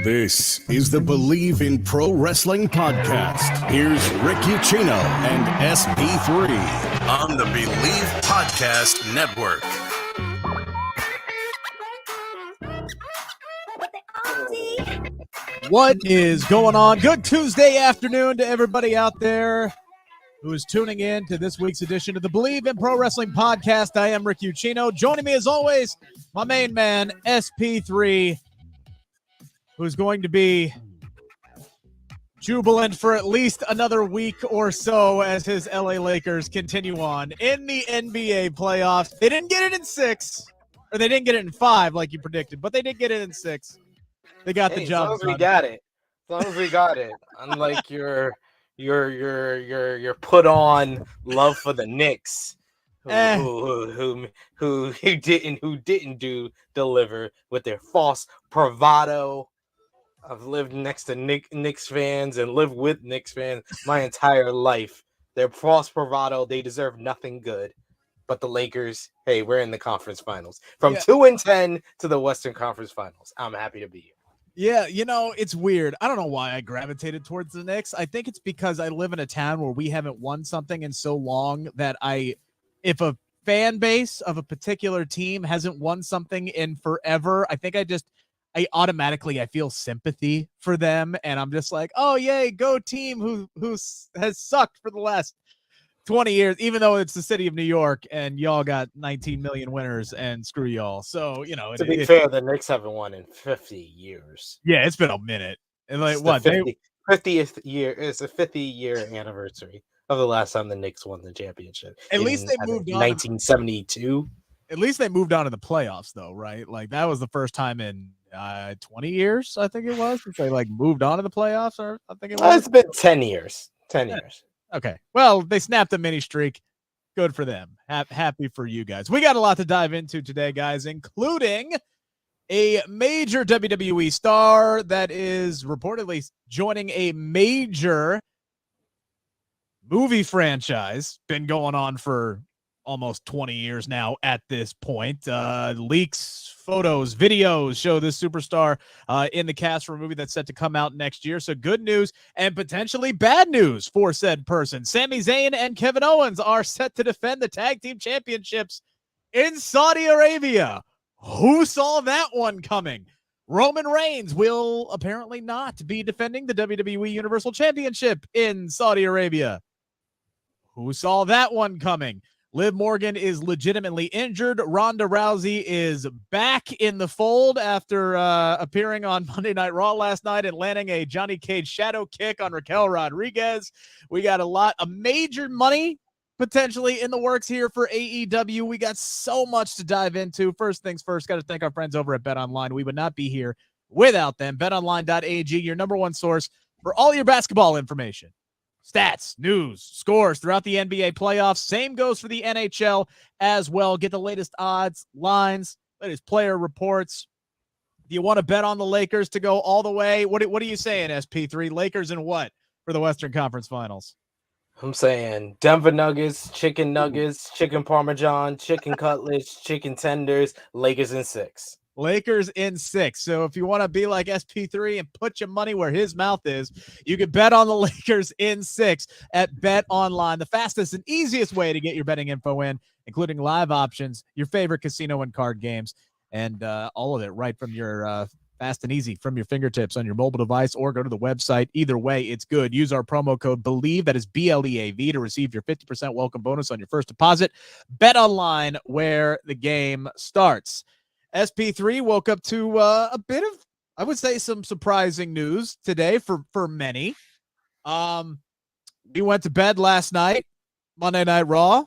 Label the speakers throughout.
Speaker 1: This is the Bleav in Pro Wrestling podcast. Here's Rick Ucchino and SP3 on the Bleav Podcast Network.
Speaker 2: What is going on? Good Tuesday afternoon to everybody out there who is tuning in to this week's edition of the Bleav in Pro Wrestling podcast. I am Rick Ucchino. Joining me as always, my main man, SP3, who's going to be jubilant for at least another week or so as his LA Lakers continue on in the NBA playoffs. They didn't get it in 6, or they didn't get it in 5 like you predicted, but they did get it in 6. They got the job.
Speaker 3: As long as we got it. As long as we got it. Unlike your put on love for the Knicks, who didn't deliver with their false bravado. I've lived next to Knicks fans and lived with Knicks fans my entire life. Their false bravado, they deserve nothing good. But the Lakers, hey, we're in the conference finals. From 2-10 to the Western Conference Finals. I'm happy to be here.
Speaker 2: Yeah, you know, it's weird. I don't know why I gravitated towards the Knicks. I think it's because I live in a town where we haven't won something in so long that if a fan base of a particular team hasn't won something in forever, I think I automatically feel sympathy for them, and I'm just like, oh yay, go team who has sucked for the last 20 years, even though it's the city of New York and y'all got 19 million winners and screw y'all. So, you know,
Speaker 3: to be fair, the Knicks haven't won in 50 years.
Speaker 2: Yeah, it's been a minute. And like,
Speaker 3: it's
Speaker 2: what?
Speaker 3: 50th year. It's the 50-year anniversary of the last time the Knicks won the championship.
Speaker 2: At least they moved on.
Speaker 3: 1972.
Speaker 2: At least they moved on to the playoffs, though, right? Like, that was the first time in 20 years, I think it was, since they moved on to the playoffs. Or I think it was.
Speaker 3: It's been 10 years. 10 years.
Speaker 2: Okay. Well, they snapped a mini streak. Good for them. Happy for you guys. We got a lot to dive into today, guys, including a major WWE star that is reportedly joining a major movie franchise. Been going on for almost 20 years now at this point. Leaks, photos, videos show this superstar in the cast for a movie that's set to come out next year. So good news and potentially bad news for said person. Sami Zayn and Kevin Owens are set to defend the tag team championships in Saudi Arabia. Who saw that one coming? Roman Reigns will apparently not be defending the WWE Universal Championship in Saudi Arabia. Who saw that one coming? Liv Morgan is legitimately injured. Ronda Rousey is back in the fold after appearing on Monday Night Raw last night and landing a Johnny Cage shadow kick on Raquel Rodriguez. We got a lot of major money potentially in the works here for AEW. We got so much to dive into. First things first, got to thank our friends over at BetOnline. We would not be here without them. BetOnline.ag, your number one source for all your basketball information. Stats, news, scores throughout the NBA playoffs. Same goes for the NHL as well. Get the latest odds, lines, latest player reports. Do you want to bet on the Lakers to go all the way? What are you saying, SP3? Lakers and what for the Western Conference Finals?
Speaker 3: I'm saying Denver Nuggets, chicken parmesan, chicken cutlets, chicken tenders, Lakers in 6.
Speaker 2: Lakers in 6. So if you want to be like SP3 and put your money where his mouth is, you can bet on the Lakers in 6 at BetOnline, the fastest and easiest way to get your betting info in, including live options, your favorite casino and card games, and all of it right from your fast and easy from your fingertips on your mobile device, or go to the website. Either way, it's good. Use our promo code BLEAV, that is BLEAV, to receive your 50% welcome bonus on your first deposit. BetOnline, where the game starts. SP3 woke up to a bit of, I would say, some surprising news today for many. We went to bed last night, Monday Night Raw.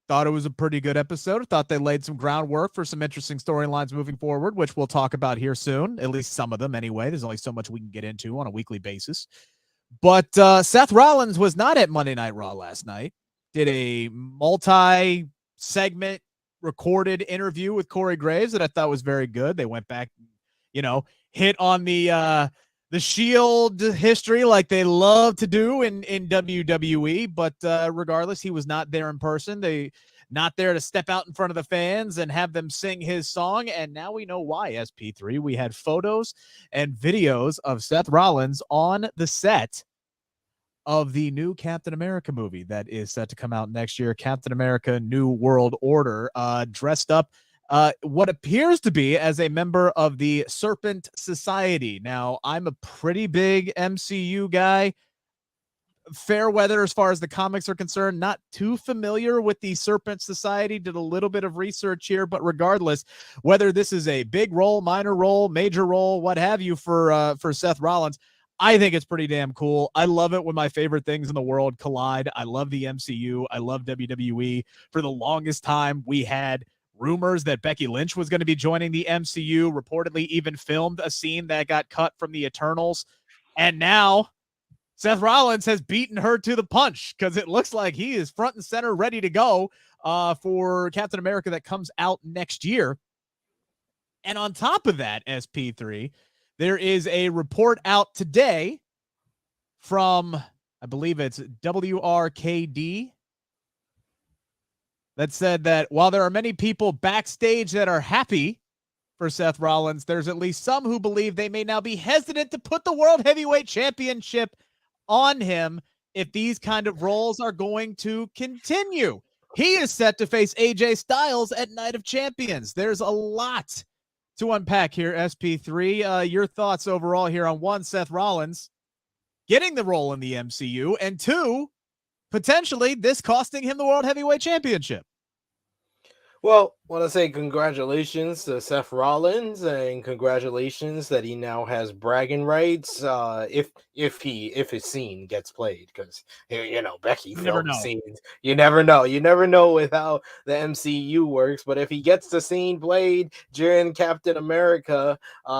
Speaker 2: Thought it was a pretty good episode. Thought they laid some groundwork for some interesting storylines moving forward, which we'll talk about here soon, at least some of them anyway. There's only so much we can get into on a weekly basis. But Seth Rollins was not at Monday Night Raw last night. Did a multi-segment recorded interview with Corey Graves that I thought was very good. They went back, hit on the Shield history like they love to do in WWE, but regardless, he was not there in person. not there to step out in front of the fans and have them sing his song. And now we know why, SP3. We had photos and videos of Seth Rollins on the set of the new Captain America movie that is set to come out next year, Captain America New World Order, dressed up what appears to be as a member of the Serpent Society. Now, I'm a pretty big MCU guy. Fair weather as far as the comics are concerned, not too familiar with the Serpent Society. Did a little bit of research here, but regardless, whether this is a big role, minor role, major role, what have you for Seth Rollins, I think it's pretty damn cool. I love it when my favorite things in the world collide. I love the MCU. I love WWE. For the longest time, we had rumors that Becky Lynch was going to be joining the MCU, reportedly even filmed a scene that got cut from the Eternals. And now Seth Rollins has beaten her to the punch because it looks like he is front and center ready to go for Captain America that comes out next year. And on top of that, SP3, there is a report out today from, I Bleav it's WRKD, that said that while there are many people backstage that are happy for Seth Rollins, there's at least some who believe they may now be hesitant to put the World Heavyweight Championship on him if these kind of roles are going to continue. He is set to face AJ Styles at Night of Champions. There's a lot to unpack here, SP3. Your thoughts overall here on one, Seth Rollins getting the role in the MCU, and two, potentially this costing him the World Heavyweight Championship.
Speaker 3: Well, I want to say congratulations to Seth Rollins, and congratulations that he now has bragging rights. If his scene gets played, because Becky filmed scenes. You never know. You never know with how the MCU works. But if he gets the scene played during Captain America,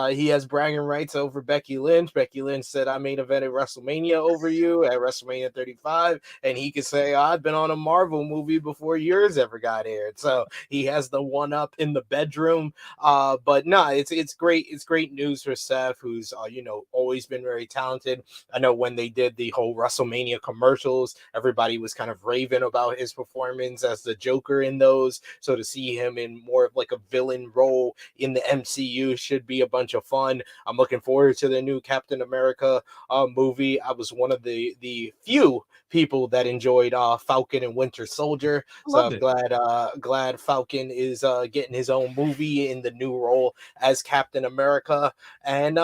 Speaker 3: he has bragging rights over Becky Lynch. Becky Lynch said, "I main evented WrestleMania over you at WrestleMania 35," and he could say, "I've been on a Marvel movie before yours ever got aired." So he has the one up in the bedroom. But no, it's great. It's great news for Seth, who's always been very talented. I know when they did the whole WrestleMania commercials, everybody was kind of raving about his performance as the Joker in those. So to see him in more of like a villain role in the MCU should be a bunch of fun. I'm looking forward to the new Captain America movie. I was one of the few people that enjoyed Falcon and Winter Soldier. So I'm glad Falcon is getting his own movie in the new role as Captain America. And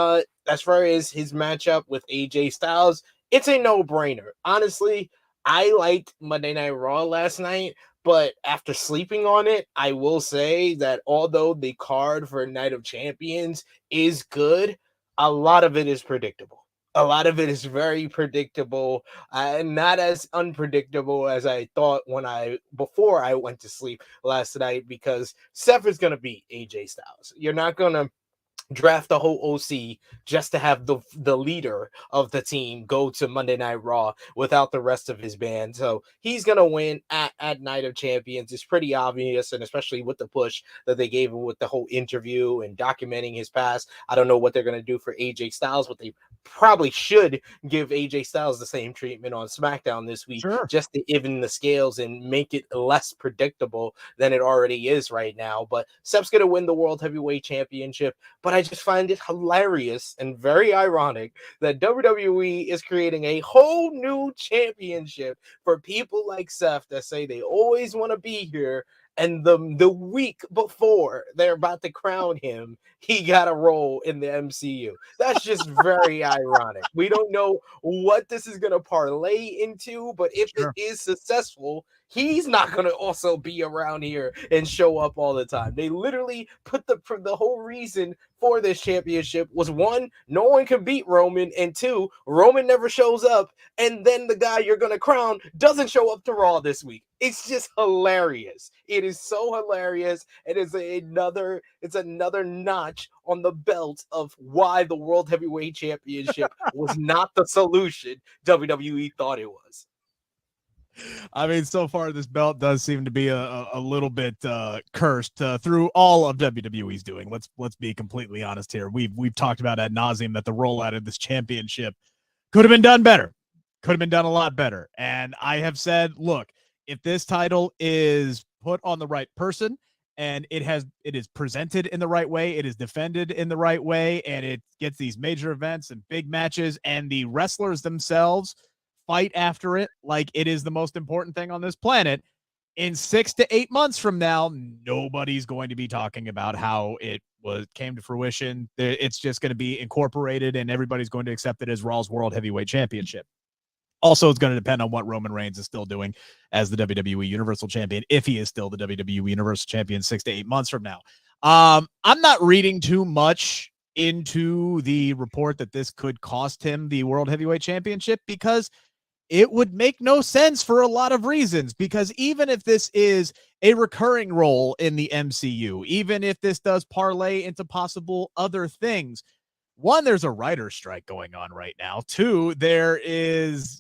Speaker 3: as far as his matchup with AJ Styles, it's a no-brainer. Honestly, I liked Monday Night Raw last night, but after sleeping on it, I will say that although the card for Night of Champions is good, a lot of it is predictable. A lot of it is very predictable, and not as unpredictable as I thought before I went to sleep last night, because Seth is going to beat AJ Styles. You're not going to draft the whole OC just to have the leader of the team go to Monday Night Raw without the rest of his band. So he's going to win at Night of Champions. It's pretty obvious, and especially with the push that they gave him with the whole interview and documenting his past. I don't know what they're going to do for AJ Styles, but they probably should give AJ Styles the same treatment on SmackDown this week, just to even the scales and make it less predictable than it already is right now. But Seth's going to win the World Heavyweight Championship, but I just find it hilarious and very ironic that WWE is creating a whole new championship for people like Seth that say they always want to be here, and the week before they're about to crown him, he got a role in the MCU. That's just very ironic. We don't know what this is going to parlay into, but if it is successful, he's not going to also be around here and show up all the time. They literally put the whole reason for this championship was, one, no one can beat Roman, and two, Roman never shows up, and then the guy you're going to crown doesn't show up to Raw this week. It's just hilarious. It is so hilarious. It's another notch on the belt of why the World Heavyweight Championship was not the solution WWE thought it was.
Speaker 2: I mean, so far this belt does seem to be a little bit cursed through all of WWE's doing. Let's be completely honest here. We've talked about ad nauseum that the rollout of this championship could have been done better, could have been done a lot better. And I have said, look, if this title is put on the right person, and it is presented in the right way, it is defended in the right way, and it gets these major events and big matches, and the wrestlers themselves fight after it like it is the most important thing on this planet. In 6 to 8 months from now, nobody's going to be talking about how it came to fruition. It's just going to be incorporated, and everybody's going to accept it as Raw's World Heavyweight Championship. Also, it's going to depend on what Roman Reigns is still doing as the WWE Universal Champion, if he is still the WWE Universal Champion 6 to 8 months from now. I'm not reading too much into the report that this could cost him the World Heavyweight Championship, because it would make no sense for a lot of reasons. Because even if this is a recurring role in the MCU, even if this does parlay into possible other things, one, there's a writer's strike going on right now. Two, there is,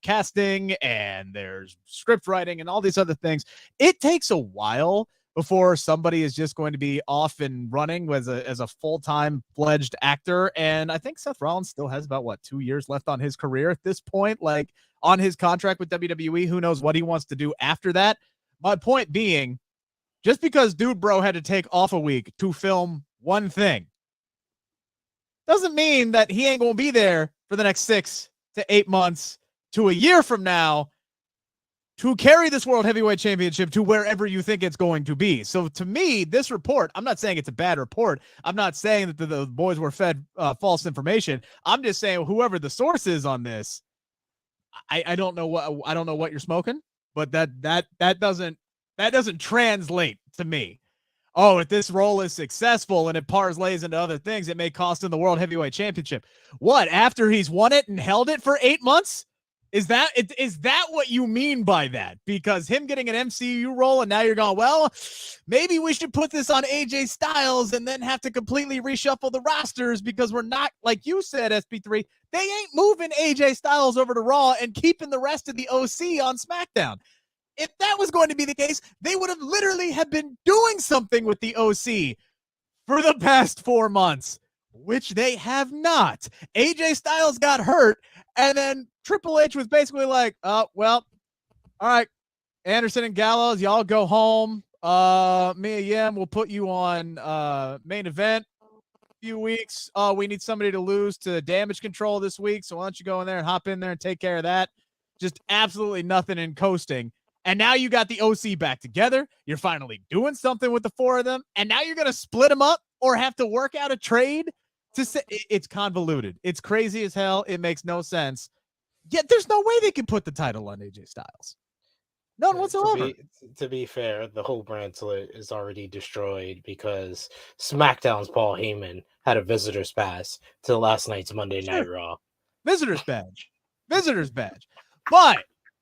Speaker 2: casting, and there's script writing and all these other things. It takes a while before somebody is just going to be off and running as a full-time fledged actor. And I think Seth Rollins still has about 2 years left on his career at this point, like on his contract with WWE. Who knows what he wants to do after that? My point being, just because Dude Bro had to take off a week to film one thing doesn't mean that he ain't going to be there for the next 6 to 8 months to a year from now to carry this World Heavyweight Championship to wherever you think it's going to be. So to me, this report, I'm not saying it's a bad report. I'm not saying that the boys were fed false information. I'm just saying whoever the source is on this, I don't know what you're smoking, but that doesn't translate to me. Oh, if this role is successful and it parlays into other things, it may cost him the World Heavyweight Championship. What, after he's won it and held it for 8 months? Is that what you mean by that? Because him getting an MCU role and now you're going, well, maybe we should put this on AJ Styles and then have to completely reshuffle the rosters, because we're not, like you said, SP3, they ain't moving AJ Styles over to Raw and keeping the rest of the OC on SmackDown. If that was going to be the case, they would have literally have been doing something with the OC for the past 4 months, which they have not. AJ Styles got hurt, and then Triple H was basically like, oh, well, all right, Anderson and Gallows, y'all go home. Mia Yim will put you on main event a few weeks. We need somebody to lose to Damage Control this week, so why don't you go in there and hop in there and take care of that? Just absolutely nothing in coasting. And now you got the OC back together. You're finally doing something with the four of them. And now you're going to split them up or have to work out a trade to say it's convoluted. It's crazy as hell. It makes no sense. Yet there's no way they can put the title on AJ Styles. None whatsoever.
Speaker 3: To be fair, the whole brand split is already destroyed because SmackDown's Paul Heyman had a visitor's pass to last night's Monday Night Raw.
Speaker 2: Visitor's badge. But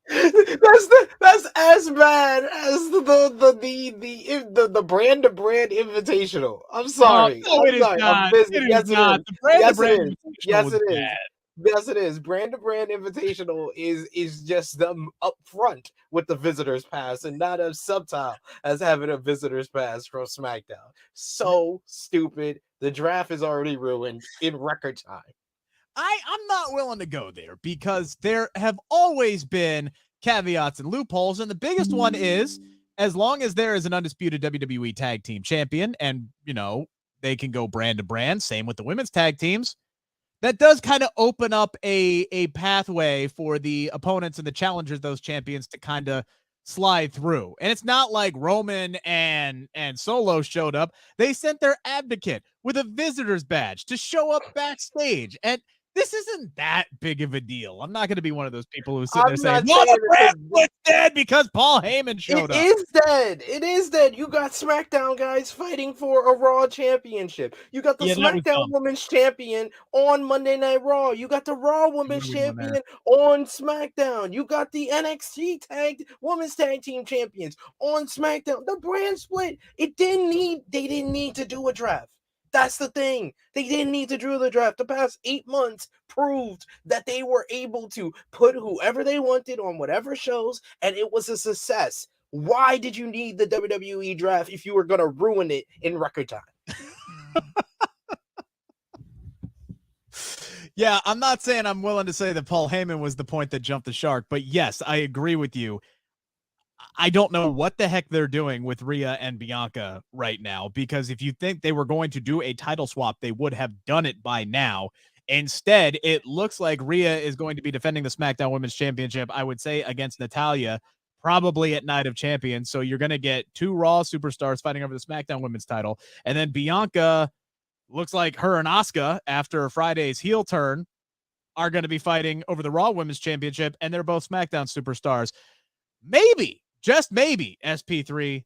Speaker 3: that's as bad as the brand to brand invitational. I'm sorry.
Speaker 2: No, it is not. It is not. The brand to brand
Speaker 3: Yes, it is. Yes, it is. Brand to brand invitational is just them up front with the visitors pass and not as subtle as having a visitors pass from SmackDown. So stupid. The draft is already ruined in record time.
Speaker 2: I'm not willing to go there because there have always been caveats and loopholes. And the biggest one is, as long as there is an undisputed WWE tag team champion and, they can go brand to brand, same with the women's tag teams, that does kind of open up a pathway for the opponents and the challengers, those champions, to kind of slide through. And it's not like Roman and Solo showed up. They sent their advocate with a visitor's badge to show up backstage. And this isn't that big of a deal. I'm not going to be one of those people who sit there saying, well, the brand was dead because Paul Heyman showed up.
Speaker 3: It is dead. You got SmackDown guys fighting for a Raw championship. You got the SmackDown Women's Champion on Monday Night Raw. You got the Raw Women's Champion on SmackDown. You got the NXT Women's Tag Team Champions on SmackDown. The brand split. They didn't need to do a draft. That's the thing. They didn't need to do the draft. The past 8 months proved that they were able to put whoever they wanted on whatever shows, and it was a success. Why did you need the WWE draft if you were going to ruin it in record time?
Speaker 2: Yeah, I'm not saying I'm willing to say that Paul Heyman was the point that jumped the shark, but yes, I agree with you. I don't know what the heck they're doing with Rhea and Bianca right now, because if you think they were going to do a title swap, they would have done it by now. Instead, it looks like Rhea is going to be defending the SmackDown Women's Championship, I would say, against Natalya, probably at Night of Champions. So you're going to get 2 Raw superstars fighting over the SmackDown Women's title. And then Bianca, looks like her and Asuka, after Friday's heel turn, are going to be fighting over the Raw Women's Championship, and they're both SmackDown superstars. Maybe, just maybe, SP3,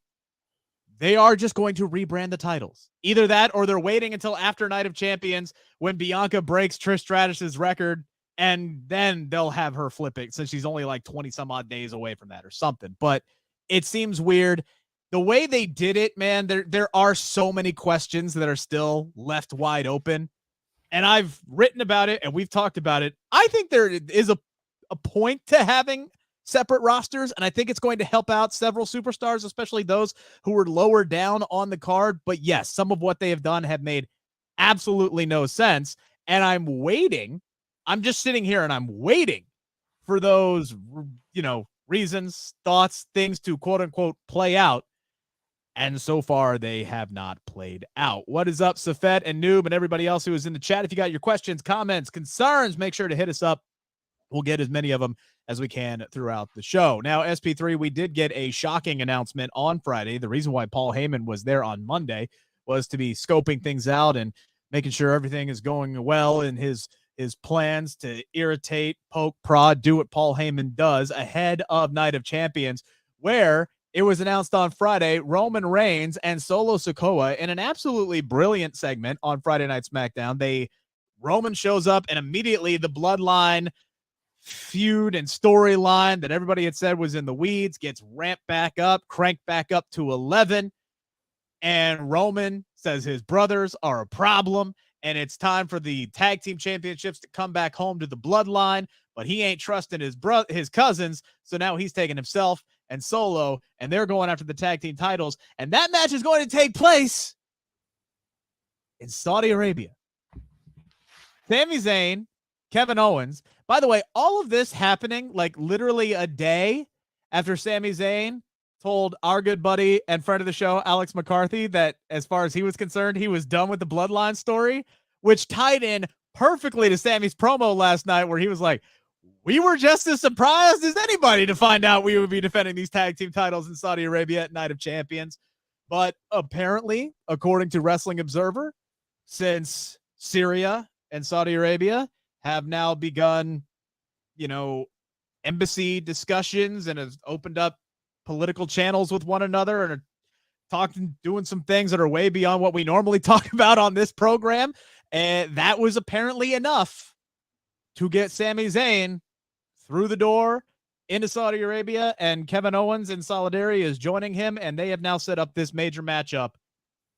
Speaker 2: they are just going to rebrand the titles. Either that, or they're waiting until after Night of Champions when Bianca breaks Trish Stratus's record, and then they'll have her flip it, since she's only like 20 some odd days away from that or something. But it seems weird. The way they did it, man, there are so many questions that are still left wide open. And I've written about it and we've talked about it. I think there is a point to having separate rosters, and I think it's going to help out several superstars, especially those who were lower down on the card. But yes, some of what they have done have made absolutely no sense. And I'm waiting. I'm just sitting here and I'm waiting for those, reasons, thoughts, things to quote unquote play out. And so far, they have not played out. What is up, Safet and Noob and everybody else who is in the chat? If you got your questions, comments, concerns, make sure to hit us up. We'll get as many of them as we can throughout the show. Now, SP3, we did get a shocking announcement on Friday. The reason why Paul Heyman was there on Monday was to be scoping things out and making sure everything is going well in his plans to irritate, poke, prod, do what Paul Heyman does ahead of Night of Champions, where it was announced on Friday, Roman Reigns and Solo Sikoa in an absolutely brilliant segment on Friday Night SmackDown. Roman shows up, and immediately the Bloodline feud and storyline that everybody had said was in the weeds gets ramped back up, cranked back up to 11. And Roman says his brothers are a problem, and it's time for the tag team championships to come back home to the Bloodline. But he ain't trusting his cousins, so now he's taking himself and Solo, and they're going after the tag team titles. And that match is going to take place in Saudi Arabia. Sami Zayn, Kevin Owens. By the way, all of this happening like literally a day after Sami Zayn told our good buddy and friend of the show, Alex McCarthy, that as far as he was concerned, he was done with the Bloodline story, which tied in perfectly to Sami's promo last night, where he was like, we were just as surprised as anybody to find out we would be defending these tag team titles in Saudi Arabia at Night of Champions. But apparently, according to Wrestling Observer, since Syria and Saudi Arabia have now begun, embassy discussions and have opened up political channels with one another and are doing some things that are way beyond what we normally talk about on this program. And that was apparently enough to get Sami Zayn through the door into Saudi Arabia, and Kevin Owens in solidarity is joining him, and they have now set up this major matchup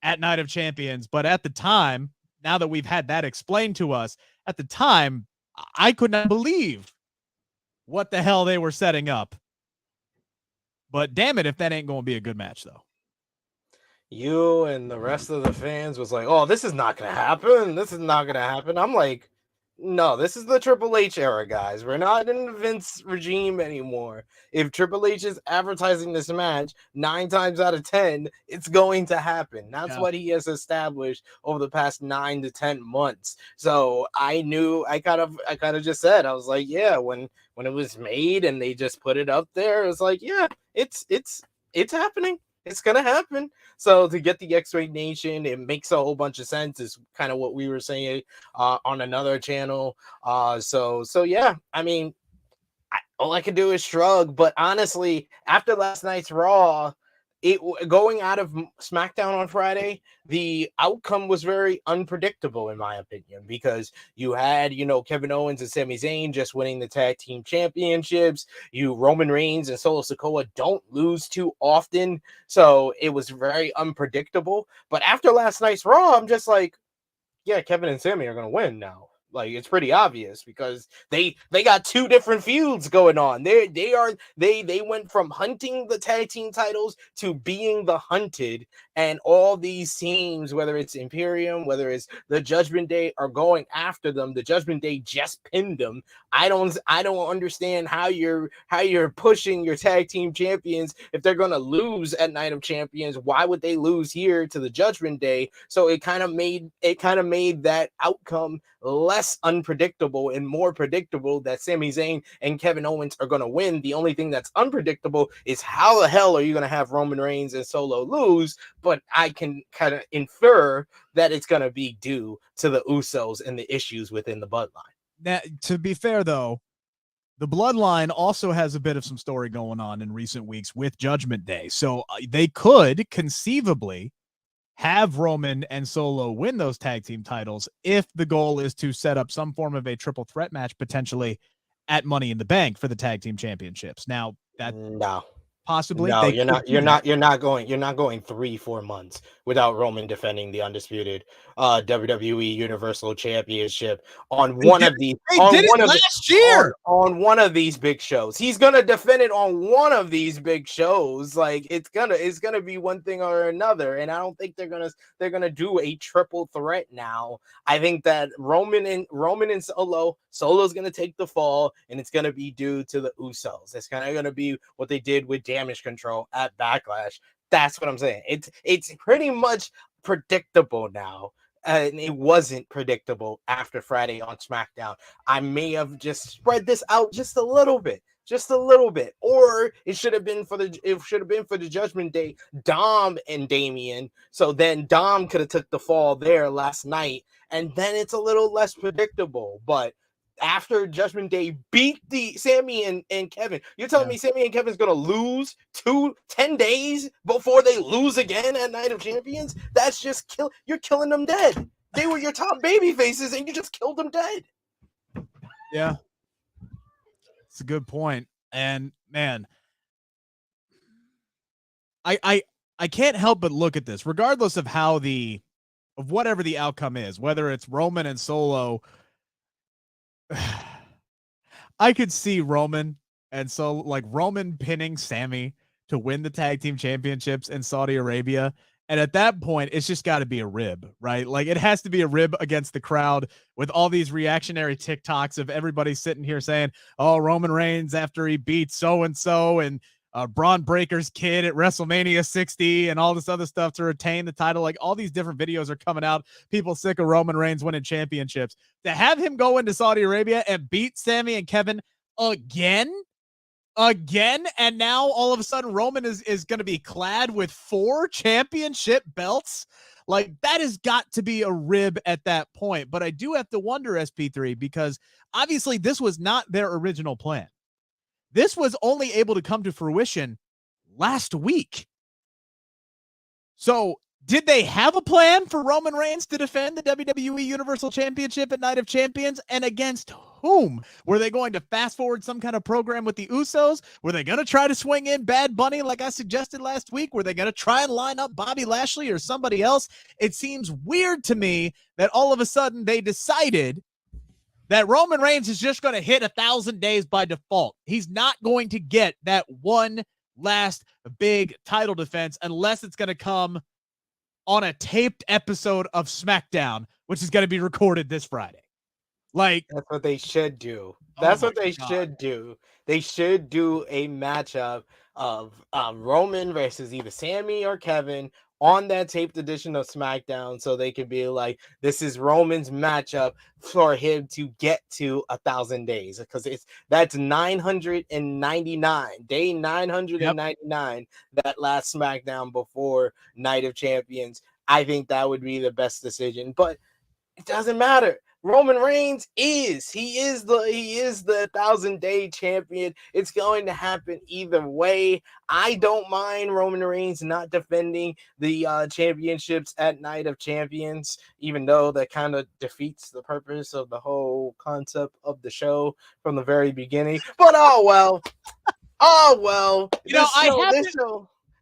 Speaker 2: at Night of Champions. But at the time, now that we've had that explained to us, at the time, I could not believe what the hell they were setting up. But damn it if that ain't going to be a good match, though.
Speaker 3: You and the rest of the fans was like, oh, this is not going to happen. This is not going to happen. I'm like, no, this is the Triple H era, guys. We're not in the Vince regime anymore. If Triple H is advertising this match 9 times out of 10, it's going to happen. That's what he has established over the past 9 to 10 months. So I knew, I kind of just said, I was like, yeah, when it was made and they just put it up there, it was like, yeah, it's happening. It's going to happen. So to get the X-Ray Nation, it makes a whole bunch of sense. Is kind of what we were saying on another channel. So yeah, I mean, all I can do is shrug. But honestly, after last night's Raw, going out of SmackDown on Friday, the outcome was very unpredictable, in my opinion, because you had, Kevin Owens and Sami Zayn just winning the tag team championships. Roman Reigns and Solo Sikoa don't lose too often. So it was very unpredictable. But after last night's Raw, I'm just like, yeah, Kevin and Sami are going to win now. Like, it's pretty obvious because they got two different feuds going on. They went from hunting the tag team titles to being the hunted, and all these teams, whether it's Imperium, whether it's the Judgment Day, are going after them. The Judgment Day just pinned them. I don't understand how you're pushing your tag team champions if they're going to lose at Night of Champions. Why would they lose here to the Judgment Day? So it kind of made that outcome less unpredictable and more predictable that Sami Zayn and Kevin Owens are going to win. The only thing that's unpredictable is how the hell are you going to have Roman Reigns and Solo lose? But I can kind of infer that it's going to be due to the Usos and the issues within the bloodline.
Speaker 2: Now, to be fair, though, the bloodline also has a bit of some story going on in recent weeks with Judgment Day. So they could conceivably have Roman and Solo win those tag team titles if the goal is to set up some form of a triple threat match potentially at Money in the Bank for the tag team championships. Now, that possibly
Speaker 3: you're not going 3-4 months without Roman defending the undisputed WWE Universal Championship on one of these big shows. He's gonna defend it on one of these big shows. Like, it's gonna be one thing or another, and I don't think they're gonna do a triple threat now. I think that Roman and Solo's gonna take the fall, and it's gonna be due to the Usos. It's kind of gonna be what they did with Damage Control at Backlash. That's what I'm saying. It's pretty much predictable now. And it wasn't predictable after Friday on SmackDown. I may have just spread this out just a little bit, or it should have been for the Judgment Day, Dom and Damian. So then Dom could have took the fall there last night, and then it's a little less predictable. But after Judgment Day beat the Sami and Kevin, you're telling me Sami and Kevin's gonna lose 10 days before they lose again at Night of Champions? That's just you're killing them dead. They were your top baby faces and you just killed them dead.
Speaker 2: Yeah, it's a good point. And man, I can't help but look at this, regardless of whatever the outcome is, whether it's Roman and Solo. I could see Roman pinning Sami to win the tag team championships in Saudi Arabia. And at that point, it's just got to be a rib, right? Like, it has to be a rib against the crowd with all these reactionary TikToks of everybody sitting here saying, oh, Roman Reigns after he beat so-and-so and Braun Breaker's kid at WrestleMania 60 and all this other stuff to retain the title. Like, all these different videos are coming out. People sick of Roman Reigns winning championships. To have him go into Saudi Arabia and beat Sami and Kevin again, and now all of a sudden Roman is going to be clad with 4 championship belts. Like, that has got to be a rib at that point. But I do have to wonder, SP3, because obviously this was not their original plan. This was only able to come to fruition last week. So did they have a plan for Roman Reigns to defend the WWE Universal Championship at Night of Champions? And against whom? Were they going to fast forward some kind of program with the Usos? Were they going to try to swing in Bad Bunny like I suggested last week? Were they going to try and line up Bobby Lashley or somebody else? It seems weird to me that all of a sudden they decided that Roman Reigns is just going to hit 1,000 days by default. He's not going to get that one last big title defense unless it's going to come on a taped episode of SmackDown, which is going to be recorded this Friday. Like,
Speaker 3: that's what they should do. Should do. They should do a matchup of Roman versus either Sami or Kevin on that taped edition of SmackDown, so they can be like, this is Roman's matchup for him to get to 1,000 days, because that's 999, day 999, that last SmackDown before Night of Champions. I think that would be the best decision, but it doesn't matter. Roman Reigns is the 1,000-day champion. It's going to happen either way. I don't mind Roman Reigns not defending the championships at Night of Champions, even though that kind of defeats the purpose of the whole concept of the show from the very beginning. But oh well.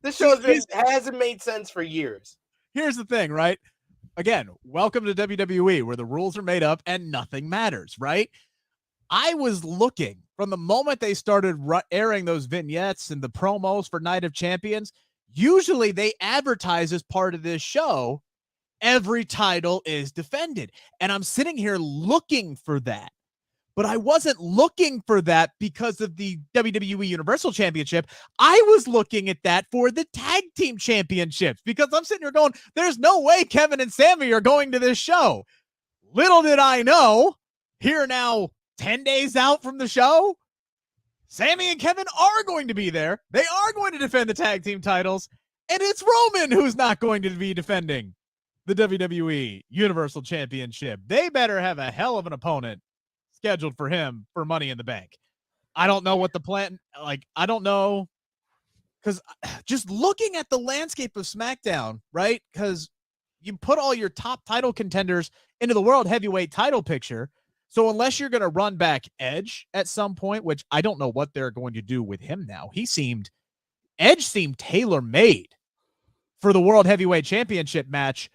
Speaker 3: This show hasn't made sense for years.
Speaker 2: Here's the thing, right? again, welcome to WWE, where the rules are made up and nothing matters, right? I was looking from the moment they started airing those vignettes and the promos for Night of Champions. Usually they advertise as part of this show, every title is defended. And I'm sitting here looking for that. But I wasn't looking for that because of the WWE Universal Championship. I was looking at that for the tag team championships because I'm sitting here going, there's no way Kevin and Sami are going to this show. Little did I know, here now 10 days out from the show, Sami and Kevin are going to be there. They are going to defend the tag team titles, and it's Roman who's not going to be defending the WWE Universal Championship. They better have a hell of an opponent scheduled for him for Money in the Bank. I don't know what the plan, I don't know, because just looking at the landscape of SmackDown, right? Because you put all your top title contenders into the World Heavyweight title picture. So unless you're going to run back Edge at some point, which I don't know what they're going to do with him now. Edge seemed tailor-made for the World Heavyweight Championship match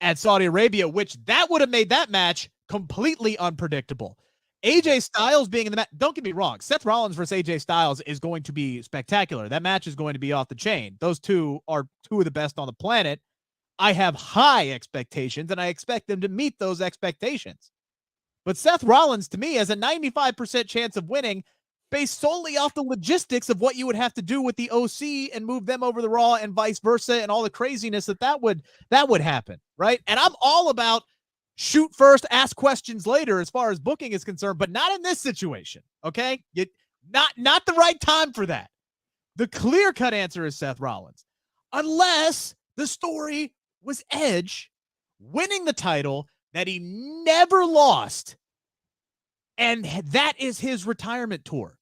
Speaker 2: at Saudi Arabia, which that would have made that match completely unpredictable. AJ Styles being in the match, don't get me wrong, Seth Rollins versus AJ Styles is going to be spectacular. That match is going to be off the chain. Those two are two of the best on the planet. I have high expectations, and I expect them to meet those expectations. But Seth Rollins, to me, has a 95% chance of winning based solely off the logistics of what you would have to do with the OC and move them over the Raw and vice versa and all the craziness that would happen, right? And I'm all about shoot first, ask questions later as far as booking is concerned, but not in this situation, okay? Not the right time for that. The clear-cut answer is Seth Rollins, unless the story was Edge winning the title that he never lost, and that is his retirement tour.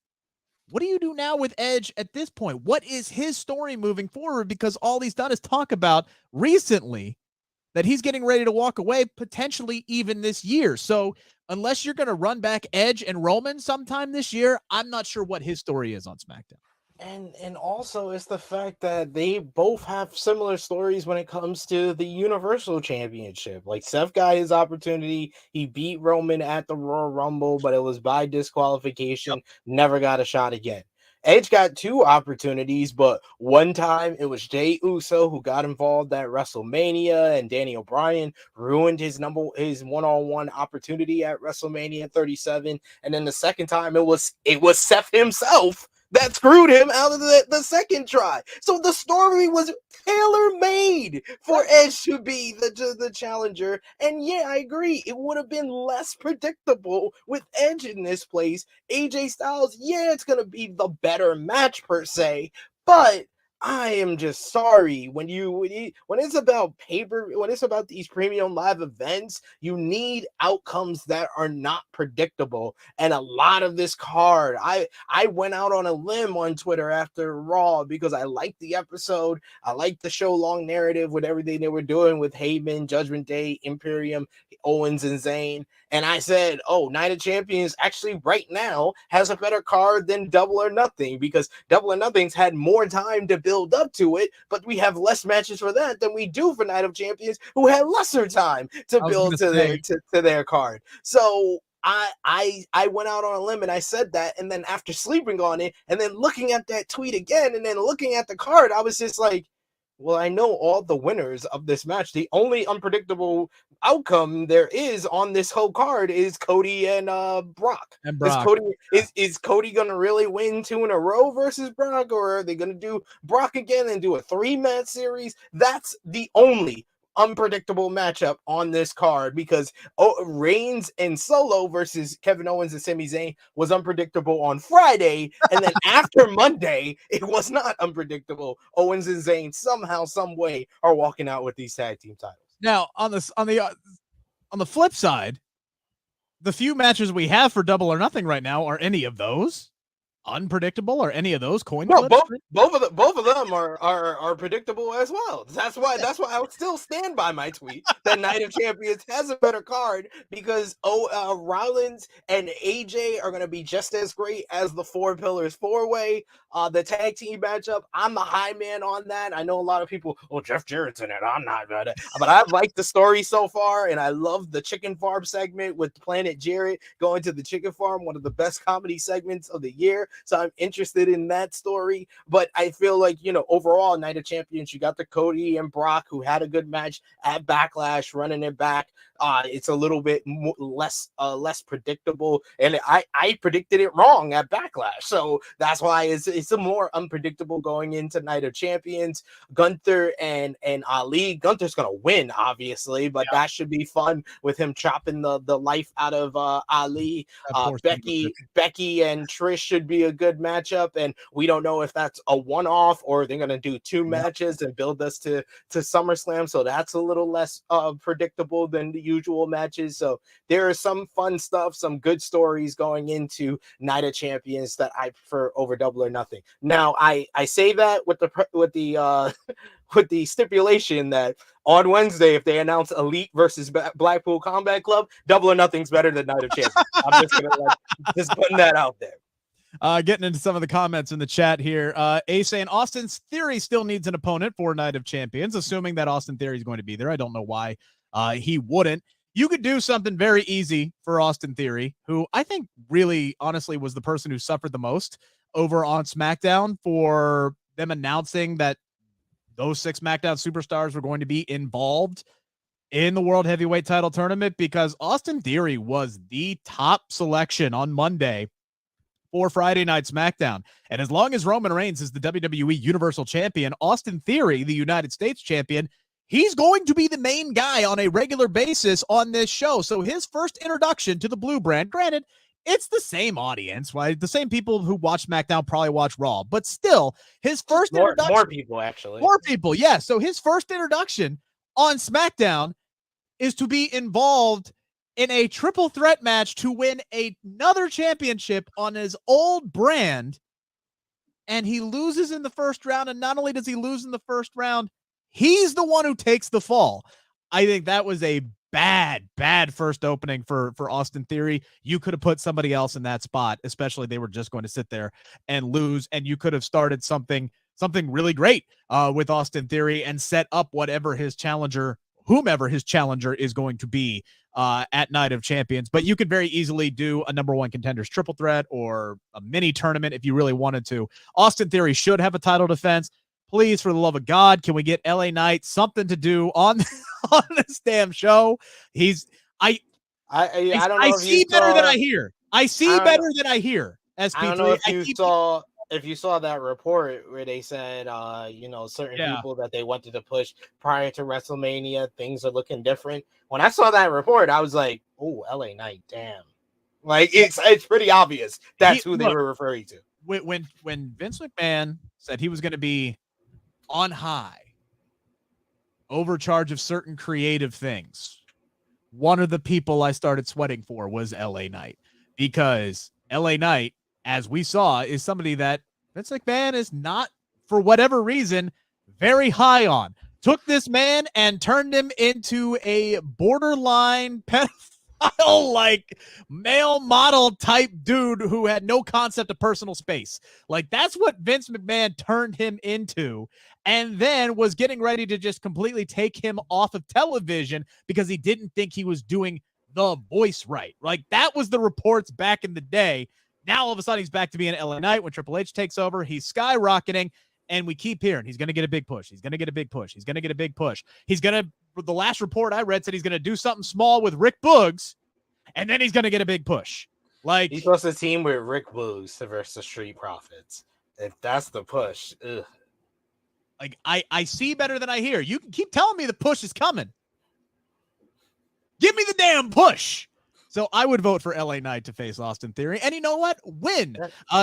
Speaker 2: What do you do now with Edge at this point? What is his story moving forward? Because all he's done is talk about recently that he's getting ready to walk away, potentially even this year. So unless you're going to run back Edge and Roman sometime this year, I'm not sure what his story is on SmackDown.
Speaker 3: And also it's the fact that they both have similar stories when it comes to the Universal Championship. Like Seth got his opportunity. He beat Roman at the Royal Rumble, but it was by disqualification. Yep. Never got a shot again. Edge got two opportunities, but one time it was Jey Uso who got involved at WrestleMania, and Danny O'Brien ruined his one-on-one opportunity at WrestleMania 37. And then the second time it was Seth himself that screwed him out of the second try. So the story was tailor-made for Edge to be the challenger. And yeah, I agree. It would have been less predictable with Edge in this place. AJ Styles, yeah, it's going to be the better match per se, but I am just sorry when it's about when it's about these premium live events, you need outcomes that are not predictable. And a lot of this card, I went out on a limb on Twitter after Raw because I liked the episode. I liked the show long narrative with everything they were doing with Heyman, Judgment Day, Imperium, Owens, and Zayn. And I said, oh, Night of Champions actually right now has a better card than Double or Nothing, because Double or Nothing's had more time to build up to it, but we have less matches for that than we do for Night of Champions, who had lesser time to build to their card. So I went out on a limb and I said that, and then after sleeping on it and then looking at that tweet again and then looking at the card, I was just like, well, I know all the winners of this match. The only unpredictable outcome there is on this whole card is Cody and Brock. Is Cody gonna really win 2 in a row versus Brock, or are they gonna do Brock again and do a 3-match series? That's the only unpredictable matchup on this card, because Reigns and Solo versus Kevin Owens and Sami Zayn was unpredictable on Friday, and then after Monday it was not unpredictable. Owens and Zayn somehow, some way are walking out with these tag team titles.
Speaker 2: Now on the flip side, the few matches we have for Double or Nothing right now are any of those. unpredictable? Or any of those coin
Speaker 3: No,
Speaker 2: flips?
Speaker 3: both of them are predictable as well. That's why I would still stand by my tweet that Night of Champions has a better card because Rollins and AJ are going to be just as great as the Four Pillars 4-way. The tag team matchup, I'm the high man on that. I know a lot of people, Jeff Jarrett's in it. I'm not about it, but I like the story so far, and I love the chicken farm segment with Planet Jarrett going to the chicken farm, one of the best comedy segments of the year. So I'm interested in that story. But I feel like, overall, Night of Champions, you got the Cody and Brock who had a good match at Backlash, running it back. It's a little bit less predictable, and I predicted it wrong at Backlash, so that's why it's a more unpredictable going into Night of Champions. Gunther and Ali. Gunther's gonna win, obviously, but that should be fun with him chopping the life out of Ali. Becky and Trish should be a good matchup, and we don't know if that's a one-off or they're gonna do two matches and build us to SummerSlam, so that's a little less predictable than the usual matches. So there is some fun stuff, some good stories going into Night of Champions that I prefer over Double or Nothing. Now I say that with the with the stipulation that on Wednesday, if they announce Elite versus Blackpool Combat Club, Double or Nothing's better than Night of Champions. I'm just gonna just putting that out there.
Speaker 2: Getting into some of the comments in the chat here. A saying Austin's Theory still needs an opponent for Night of Champions, assuming that Austin Theory is going to be there. I don't know why he wouldn't. You could do something very easy for Austin Theory, who I think really, honestly, was the person who suffered the most over on SmackDown for them announcing that those 6 SmackDown superstars were going to be involved in the World Heavyweight Title Tournament, because Austin Theory was the top selection on Monday for Friday Night SmackDown. And as long as Roman Reigns is the WWE Universal Champion, Austin Theory, the United States Champion, he's going to be the main guy on a regular basis on this show. So his first introduction to the Blue brand, granted, it's the same audience, right? The same people who watch SmackDown probably watch Raw, but still, his first introduction.
Speaker 3: More people, actually.
Speaker 2: More people, yeah. So his first introduction on SmackDown is to be involved in a triple threat match to win another championship on his old brand, and he loses in the first round. And not only does he lose in the first round, he's the one who takes the fall. I think that was a bad first opening for Austin Theory. You could have put somebody else in that spot, especially they were just going to sit there and lose, and you could have started something really great with Austin Theory and set up whomever his challenger is going to be at Night of Champions. But you could very easily do a number one contenders triple threat or a mini tournament if you really wanted to. Austin Theory should have a title defense. Please, for the love of God, can we get LA Knight something to do on this damn show? I
Speaker 3: don't know.
Speaker 2: See better than I hear. I see better than I hear. SP3.
Speaker 3: I don't know if you saw that report where they said, certain people that they wanted to push prior to WrestleMania, things are looking different. When I saw that report, I was like, oh, LA Knight, damn. Like, it's pretty obvious that's who they were referring to.
Speaker 2: When Vince McMahon said he was going to be on high, overcharge of certain creative things, one of the people I started sweating for was LA Knight, because LA Knight, as we saw, is somebody that Vince McMahon is not, for whatever reason, very high on. Took this man and turned him into a borderline pedophile, like male model type dude who had no concept of personal space. Like, that's what Vince McMahon turned him into, and then was getting ready to just completely take him off of television because he didn't think he was doing the voice right. Like, that was the reports back in the day. Now, all of a sudden, he's back to being LA Knight. When Triple H takes over, he's skyrocketing, and we keep hearing he's going to get a big push. He's going to get a big push. He's going to get a big push. He's going to, the last report I read said he's going to do something small with Rick Boogs, and then he's going to get a big push. Like,
Speaker 3: he's supposed to team with Rick Boogs versus the Street Profits. If that's the push, ugh.
Speaker 2: Like, I see better than I hear. You can keep telling me the push is coming. Give me the damn push. So I would vote for LA Knight to face Austin Theory. And you know what? Win.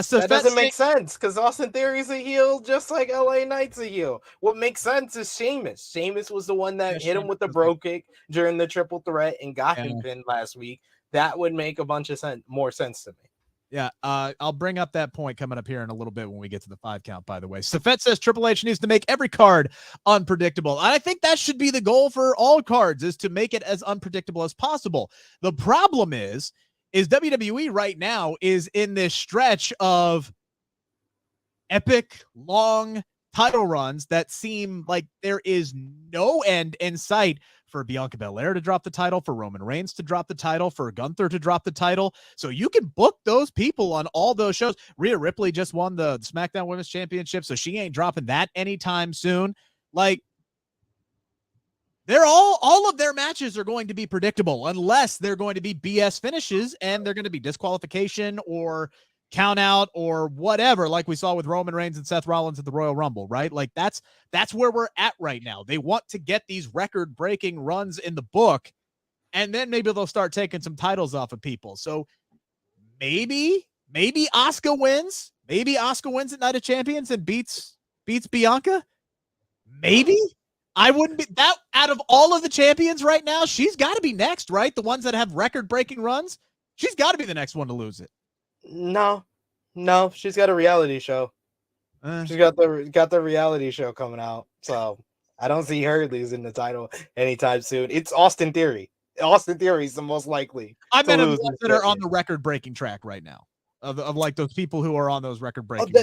Speaker 2: So
Speaker 3: that doesn't make sense, because Austin Theory's a heel just like LA Knight's a heel. What makes sense is Sheamus. Sheamus was the one that hit him with the bro kick during the triple threat and got him pinned last week. That would make a bunch of more sense to me.
Speaker 2: Yeah, I'll bring up that point coming up here in a little bit when we get to the 5 count, by the way. Safet says Triple H needs to make every card unpredictable. I think that should be the goal for all cards, is to make it as unpredictable as possible. The problem is WWE right now is in this stretch of epic, long title runs that seem like there is no end in sight for Bianca Belair to drop the title, for Roman Reigns to drop the title, for Gunther to drop the title. So you can book those people on all those shows. Rhea Ripley just won the SmackDown Women's Championship, so she ain't dropping that anytime soon. Like, they're all of their matches are going to be predictable unless they're going to be BS finishes and they're going to be disqualification or count out or whatever, like we saw with Roman Reigns and Seth Rollins at the Royal Rumble, right? Like that's where we're at right now. They want to get these record-breaking runs in the book, and then maybe they'll start taking some titles off of people. So maybe Asuka wins. Maybe Asuka wins at Night of Champions and beats Bianca. Maybe. I wouldn't be that out of all of the champions right now. She's got to be next, right? The ones that have record-breaking runs. She's got to be the next one to lose it.
Speaker 3: No, she's got a reality show. She's got the reality show coming out, so I don't see her losing the title anytime soon. It's Austin Theory. Austin Theory is the most likely.
Speaker 2: I meant of ones that are on the record-breaking track right now. Of like those people who are on those record-breaking.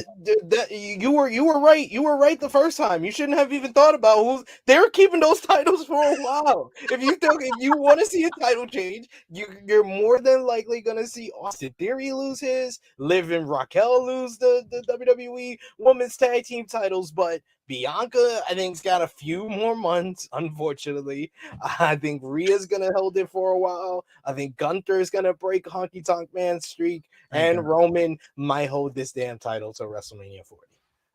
Speaker 3: You were right. You were right the first time. You shouldn't have even thought about who they're keeping those titles for a while. If you want to see a title change, you're more than likely gonna see Austin Theory lose his, Liv and Raquel lose the WWE Women's Tag Team titles, but Bianca, I think, has got a few more months, unfortunately. I think Rhea's going to hold it for a while. I think Gunther is going to break Honky Tonk Man's streak, and Roman might hold this damn title to WrestleMania 40.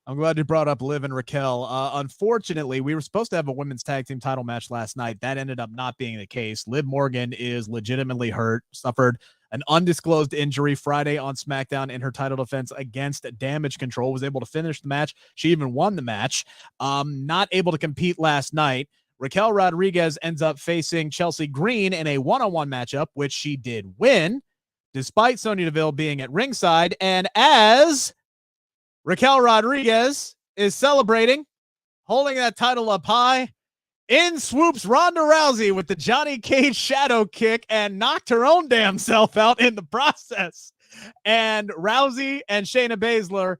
Speaker 2: I'm glad you brought up Liv and Raquel. Unfortunately, we were supposed to have a women's tag team title match last night. That ended up not being the case. Liv Morgan is legitimately hurt, suffered an undisclosed injury Friday on SmackDown in her title defense against Damage Control, was able to finish the match. She even won the match. Not able to compete last night. Raquel Rodriguez ends up facing Chelsea Green in a one-on-one matchup, which she did win, despite Sonya Deville being at ringside. And as Raquel Rodriguez is celebrating, holding that title up high, in swoops Ronda Rousey with the Johnny Cage shadow kick and knocked her own damn self out in the process. And Rousey and Shayna Baszler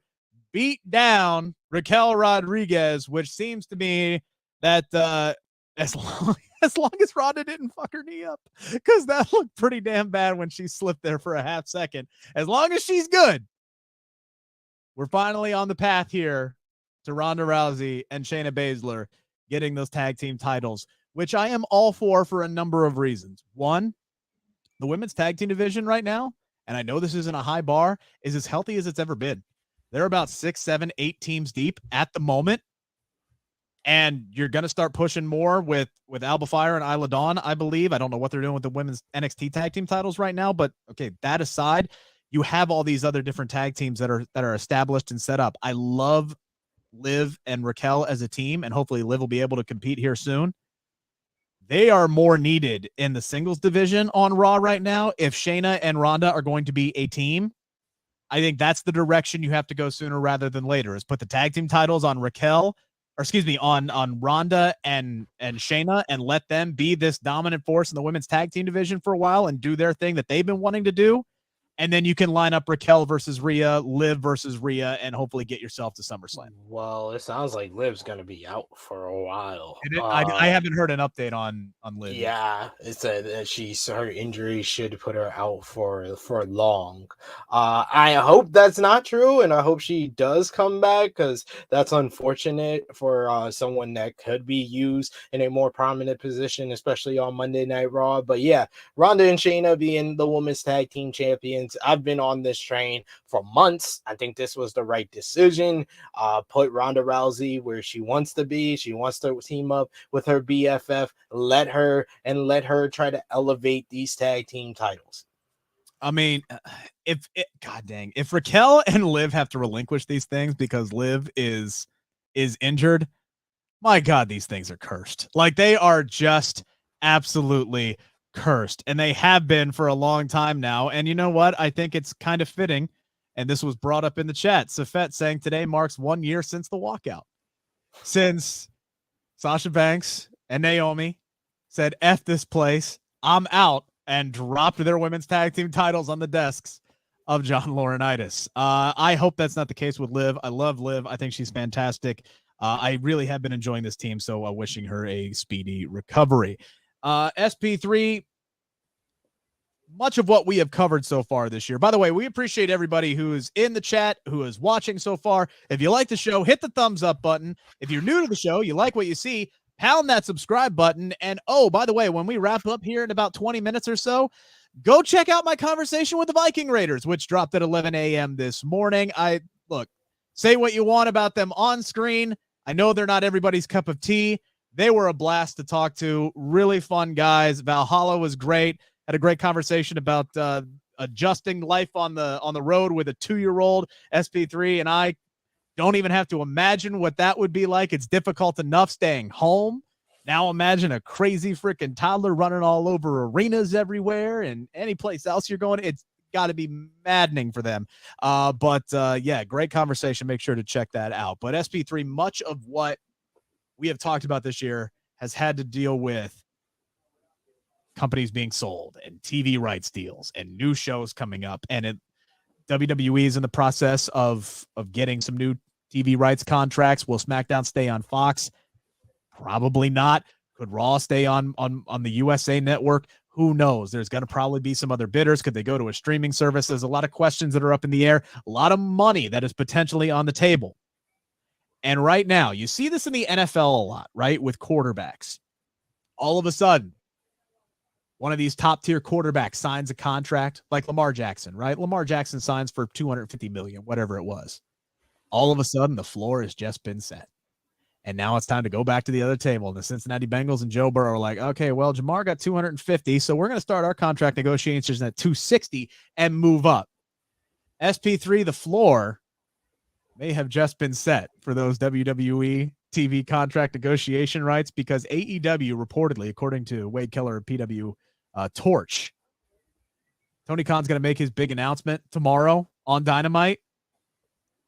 Speaker 2: beat down Raquel Rodriguez, which seems to me that as long as Ronda didn't fuck her knee up, because that looked pretty damn bad when she slipped there for a half second. As long as she's good, we're finally on the path here to Ronda Rousey and Shayna Baszler getting those tag team titles, which I am all for a number of reasons. One, the women's tag team division right now, and I know this isn't a high bar, is as healthy as it's ever been. They're about 6, 7, 8 teams deep at the moment. And you're going to start pushing more with Alba Fire and Isla Dawn, I believe. I don't know what they're doing with the women's NXT tag team titles right now, but okay, that aside, you have all these other different tag teams that are established and set up. I love Liv and Raquel as a team, and hopefully Liv will be able to compete here soon. They are more needed in the singles division on Raw right now. If Shayna and Ronda are going to be a team, I think that's the direction you have to go sooner rather than later, is put the tag team titles on on Ronda and Shayna, and let them be this dominant force in the women's tag team division for a while and do their thing that they've been wanting to do. And then you can line up Raquel versus Rhea, Liv versus Rhea, and hopefully get yourself to SummerSlam.
Speaker 3: Well, it sounds like Liv's going to be out for a while.
Speaker 2: I haven't heard an update on Liv.
Speaker 3: Yeah, it's her injury should put her out for long. I hope that's not true, and I hope she does come back, because that's unfortunate for someone that could be used in a more prominent position, especially on Monday Night Raw. But yeah, Ronda and Shayna being the women's tag team champions, I've been on this train for months. I think this was the right decision. Put Ronda Rousey where she wants to be. She wants to team up with her BFF. Let her try to elevate these tag team titles.
Speaker 2: I mean, if Raquel and Liv have to relinquish these things because Liv is injured, my God, these things are cursed. Like, they are just absolutely cursed, and they have been for a long time now. And you know what? I think it's kind of fitting. And this was brought up in the chat. Safet saying today marks 1 year since the walkout. Since Sasha Banks and Naomi said, F this place, I'm out, and dropped their women's tag team titles on the desks of John Laurinaitis. I hope that's not the case with Liv. I love Liv. I think she's fantastic. I really have been enjoying this team, so wishing her a speedy recovery. SP3, much of what we have covered so far this year. By the way, we appreciate everybody who is in the chat, who is watching so far. If you like the show, hit the thumbs up button. If you're new to the show, you like what you see, pound that subscribe button. And oh, by the way, when we wrap up here in about 20 minutes or so, go check out my conversation with the Viking Raiders, which dropped at 11 a.m. this morning. Look, say what you want about them on screen. I know they're not everybody's cup of tea. They were a blast to talk to. Really fun guys. Valhalla was great. Had a great conversation about adjusting life on the road with a 2-year-old. SP3 and I don't even have to imagine what that would be like. It's difficult enough staying home. Now imagine a crazy freaking toddler running all over arenas everywhere and any place else you're going. It's got to be maddening for them. Yeah, great conversation. Make sure to check that out. But SP3, much of what we have talked about this year has had to deal with companies being sold and TV rights deals and new shows coming up. And WWE is in the process of getting some new TV rights contracts. Will SmackDown stay on Fox? Probably not. Could Raw stay on the USA Network? Who knows? There's going to probably be some other bidders. Could they go to a streaming service? There's a lot of questions that are up in the air. A lot of money that is potentially on the table. And right now, you see this in the NFL a lot, right? With quarterbacks. All of a sudden, one of these top-tier quarterbacks signs a contract like Lamar Jackson, right? Lamar Jackson signs for $250 million, whatever it was. All of a sudden, the floor has just been set. And now it's time to go back to the other table. And the Cincinnati Bengals and Joe Burrow are like, okay, well, Jamar got 250, so we're going to start our contract negotiations at 260 and move up. SP3, the floor may have just been set for those WWE TV contract negotiation rights because AEW reportedly, according to Wade Keller and PW Torch, Tony Khan's going to make his big announcement tomorrow on Dynamite.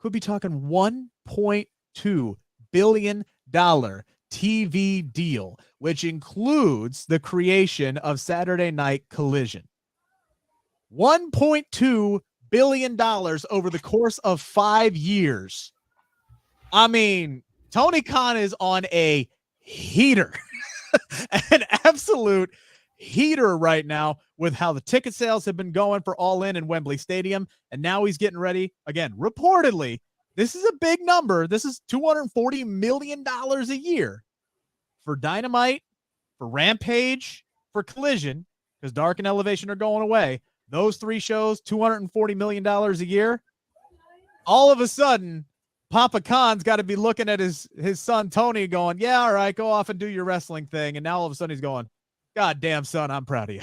Speaker 2: Could be talking $1.2 billion TV deal, which includes the creation of Saturday Night Collision. $1.2 billion over the course of 5 years. I mean, Tony Khan is on a heater, an absolute heater right now with how the ticket sales have been going for All In Wembley Stadium. And now he's getting ready again. Reportedly, this is a big number. This is $240 million a year for Dynamite, for Rampage, for Collision, because Dark and Elevation are going away. Those 3 shows, $240 million a year. All of a sudden, Papa Khan's got to be looking at his son, Tony, going, yeah, all right, go off and do your wrestling thing. And now all of a sudden he's going, God damn, son, I'm proud of you.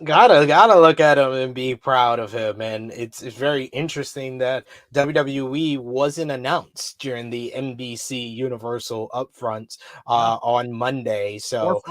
Speaker 3: Gotta look at him and be proud of him. And it's very interesting that WWE wasn't announced during the NBC Universal upfront on Monday. So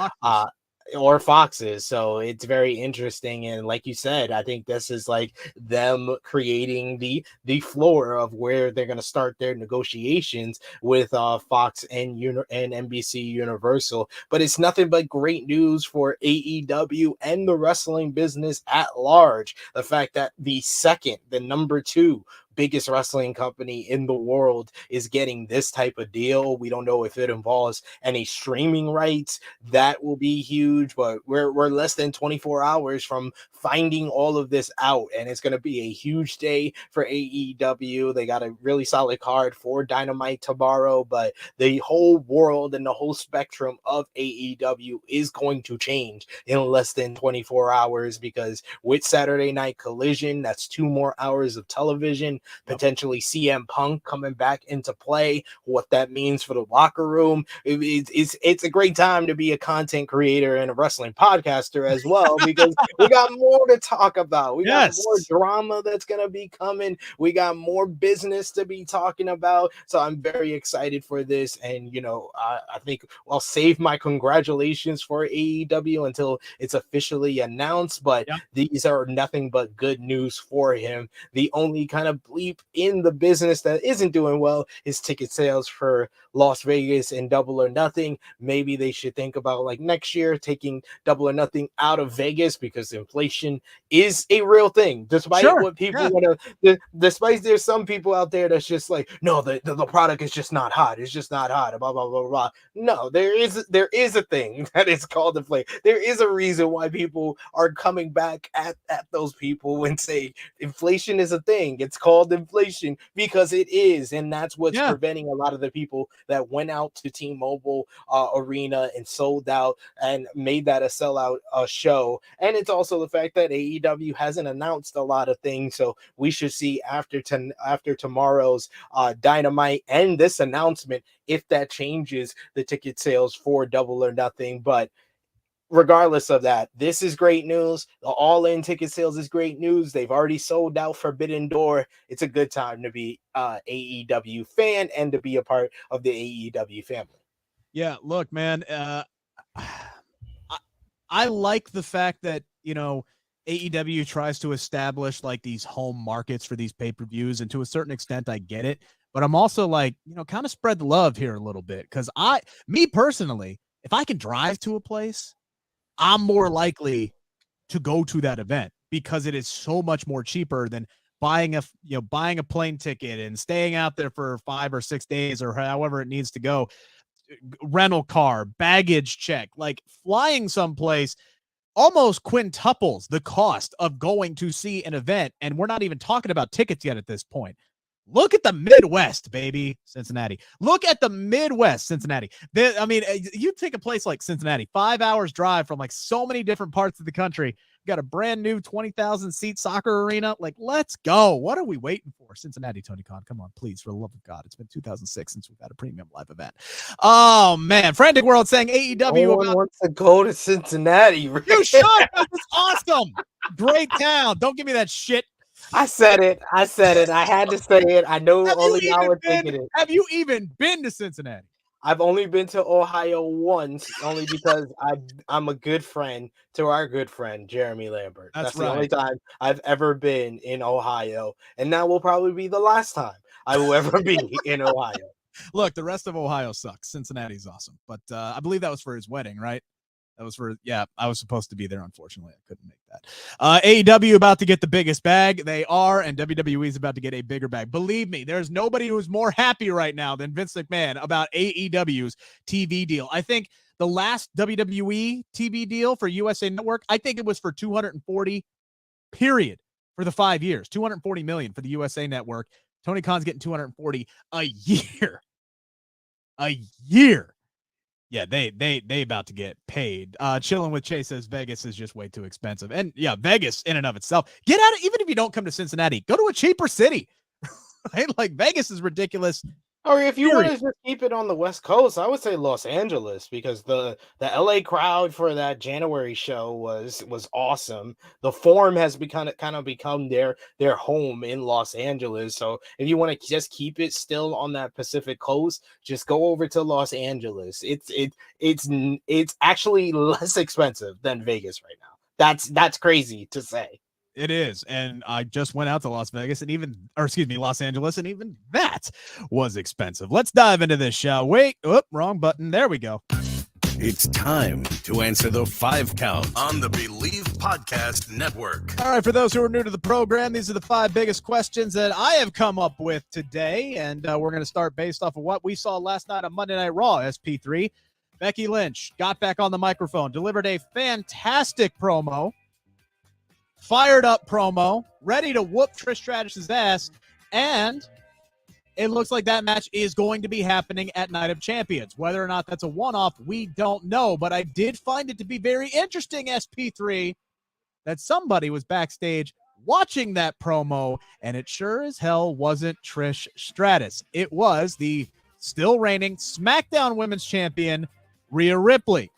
Speaker 3: or Fox's. So it's very interesting. And like you said, I think this is like them creating the floor of where they're going to start their negotiations with Fox and NBC Universal. But it's nothing but great news for AEW and the wrestling business at large. The fact that the number 2 biggest wrestling company in the world is getting this type of deal. We don't know if it involves any streaming rights. That will be huge, but we're less than 24 hours from finding all of this out, and it's going to be a huge day for AEW. They got a really solid card for Dynamite tomorrow, but the whole world and the whole spectrum of AEW is going to change in less than 24 hours because with Saturday Night Collision, that's 2 more hours of television. potentially CM Punk coming back into play, what that means for the locker room. It's a great time to be a content creator and a wrestling podcaster as well, because we got more to talk about. We got more drama that's going to be coming. We got more business to be talking about. So I'm very excited for this. And, I think I'll save my congratulations for AEW until it's officially announced. But these are nothing but good news for him. The only kind of bleep in the business that isn't doing well is ticket sales for Las Vegas and Double or Nothing. Maybe they should think about, like, next year taking Double or Nothing out of Vegas, because inflation is a real thing. Despite what people want to, despite there's some people out there that's just like, no, the product is just not hot. It's just not hot. Blah blah blah blah. No, there is a thing that is called inflation. There is a reason why people are coming back at those people and say inflation is a thing. It's called inflation because it is, and that's what's preventing a lot of the people that went out to T-Mobile Arena and sold out and made that a sellout show. And it's also the fact that AEW hasn't announced a lot of things, so we should see after tomorrow's Dynamite and this announcement if that changes the ticket sales for Double or Nothing. But regardless of that, this is great news. The all-in ticket sales is great news. They've already sold out Forbidden Door. It's a good time to be AEW fan and to be a part of the AEW family.
Speaker 2: Yeah, look, man, I like the fact that, AEW tries to establish like these home markets for these pay-per-views, and to a certain extent I get it, but I'm also like, kind of spread the love here a little bit, because me personally, if I can drive to a place, I'm more likely to go to that event because it is so much more cheaper than buying a plane ticket and staying out there for 5 or 6 days or however it needs to go, rental car, baggage check, like flying someplace almost quintuples the cost of going to see an event. And we're not even talking about tickets yet at this point. Look at the Midwest, baby, Cincinnati. Look at the Midwest, Cincinnati. You take a place like Cincinnati, 5 hours drive from like so many different parts of the country. Got a brand new 20,000 seat soccer arena. Like, let's go. What are we waiting for? Cincinnati, Tony Khan, come on, please, for the love of God. It's been 2006 since we've had a premium live event. Oh, man. Frantic World saying AEW.
Speaker 3: No one wants to go to Cincinnati. Rick.
Speaker 2: You should. It's awesome. Great town. Don't give me that shit.
Speaker 3: I said it. I had to say it. I know only I would think it.
Speaker 2: Have you even been to Cincinnati?
Speaker 3: I've only been to Ohio once, only because I'm a good friend to our good friend Jeremy Lambert. That's right. The only time I've ever been in Ohio, and that will probably be the last time I will ever be in Ohio.
Speaker 2: Look, the rest of Ohio sucks. Cincinnati's awesome, but I Bleav that was for his wedding, right? That was I was supposed to be there. Unfortunately, I couldn't make that. AEW about to get the biggest bag. They are, and WWE is about to get a bigger bag. Believe me, there's nobody who's more happy right now than Vince McMahon about AEW's TV deal. I think the last WWE TV deal for USA Network, I think it was for 240, period, for the 5 years. 240 million for the USA Network. Tony Khan's getting 240 a year. A year. Yeah, they about to get paid. Chilling with Chase says Vegas is just way too expensive. And yeah, Vegas in and of itself. Get out of, even if you don't come to Cincinnati, go to a cheaper city. Right? Like Vegas is ridiculous.
Speaker 3: Or if you want to just keep it on the West Coast, I would say Los Angeles, because the LA crowd for that January show was awesome. The Forum has kind of become their home in Los Angeles. So if you want to just keep it still on that Pacific coast, just go over to Los Angeles. It's actually less expensive than Vegas right now. That's crazy to say.
Speaker 2: It is. And I just went out to Los Angeles, and even that was expensive. Let's dive into this, shall we? Wrong button. There we go.
Speaker 1: It's time to answer the 5 count on the Bleav Podcast Network.
Speaker 2: All right, for those who are new to the program, these are the 5 biggest questions that I have come up with today, and we're going to start based off of what we saw last night on Monday Night Raw. SP3, Becky Lynch got back on the microphone, delivered a fantastic promo. Fired up promo, ready to whoop Trish Stratus's ass, and it looks like that match is going to be happening at Night of Champions. Whether or not that's a one-off, we don't know, but I did find it to be very interesting, SP3, that somebody was backstage watching that promo, and it sure as hell wasn't Trish Stratus. It was the still reigning SmackDown Women's Champion, Rhea Ripley.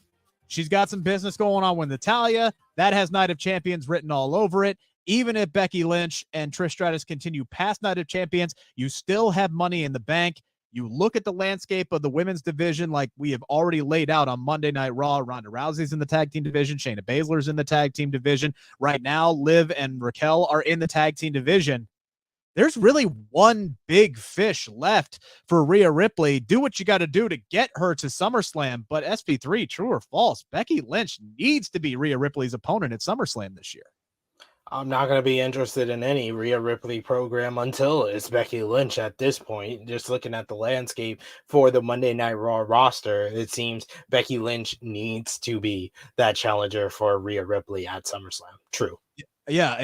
Speaker 2: She's got some business going on with Natalya. That has Night of Champions written all over it. Even if Becky Lynch and Trish Stratus continue past Night of Champions, you still have Money in the Bank. You look at the landscape of the women's division like we have already laid out on Monday Night Raw. Ronda Rousey's in the tag team division. Shayna Baszler's in the tag team division. Right now, Liv and Raquel are in the tag team division. There's really one big fish left for Rhea Ripley. Do what you got to do to get her to SummerSlam. But SP3, true or false, Becky Lynch needs to be Rhea Ripley's opponent at SummerSlam this year.
Speaker 3: I'm not going to be interested in any Rhea Ripley program until it's Becky Lynch at this point. Just looking at the landscape for the Monday Night Raw roster, it seems Becky Lynch needs to be that challenger for Rhea Ripley at SummerSlam. True.
Speaker 2: Yeah,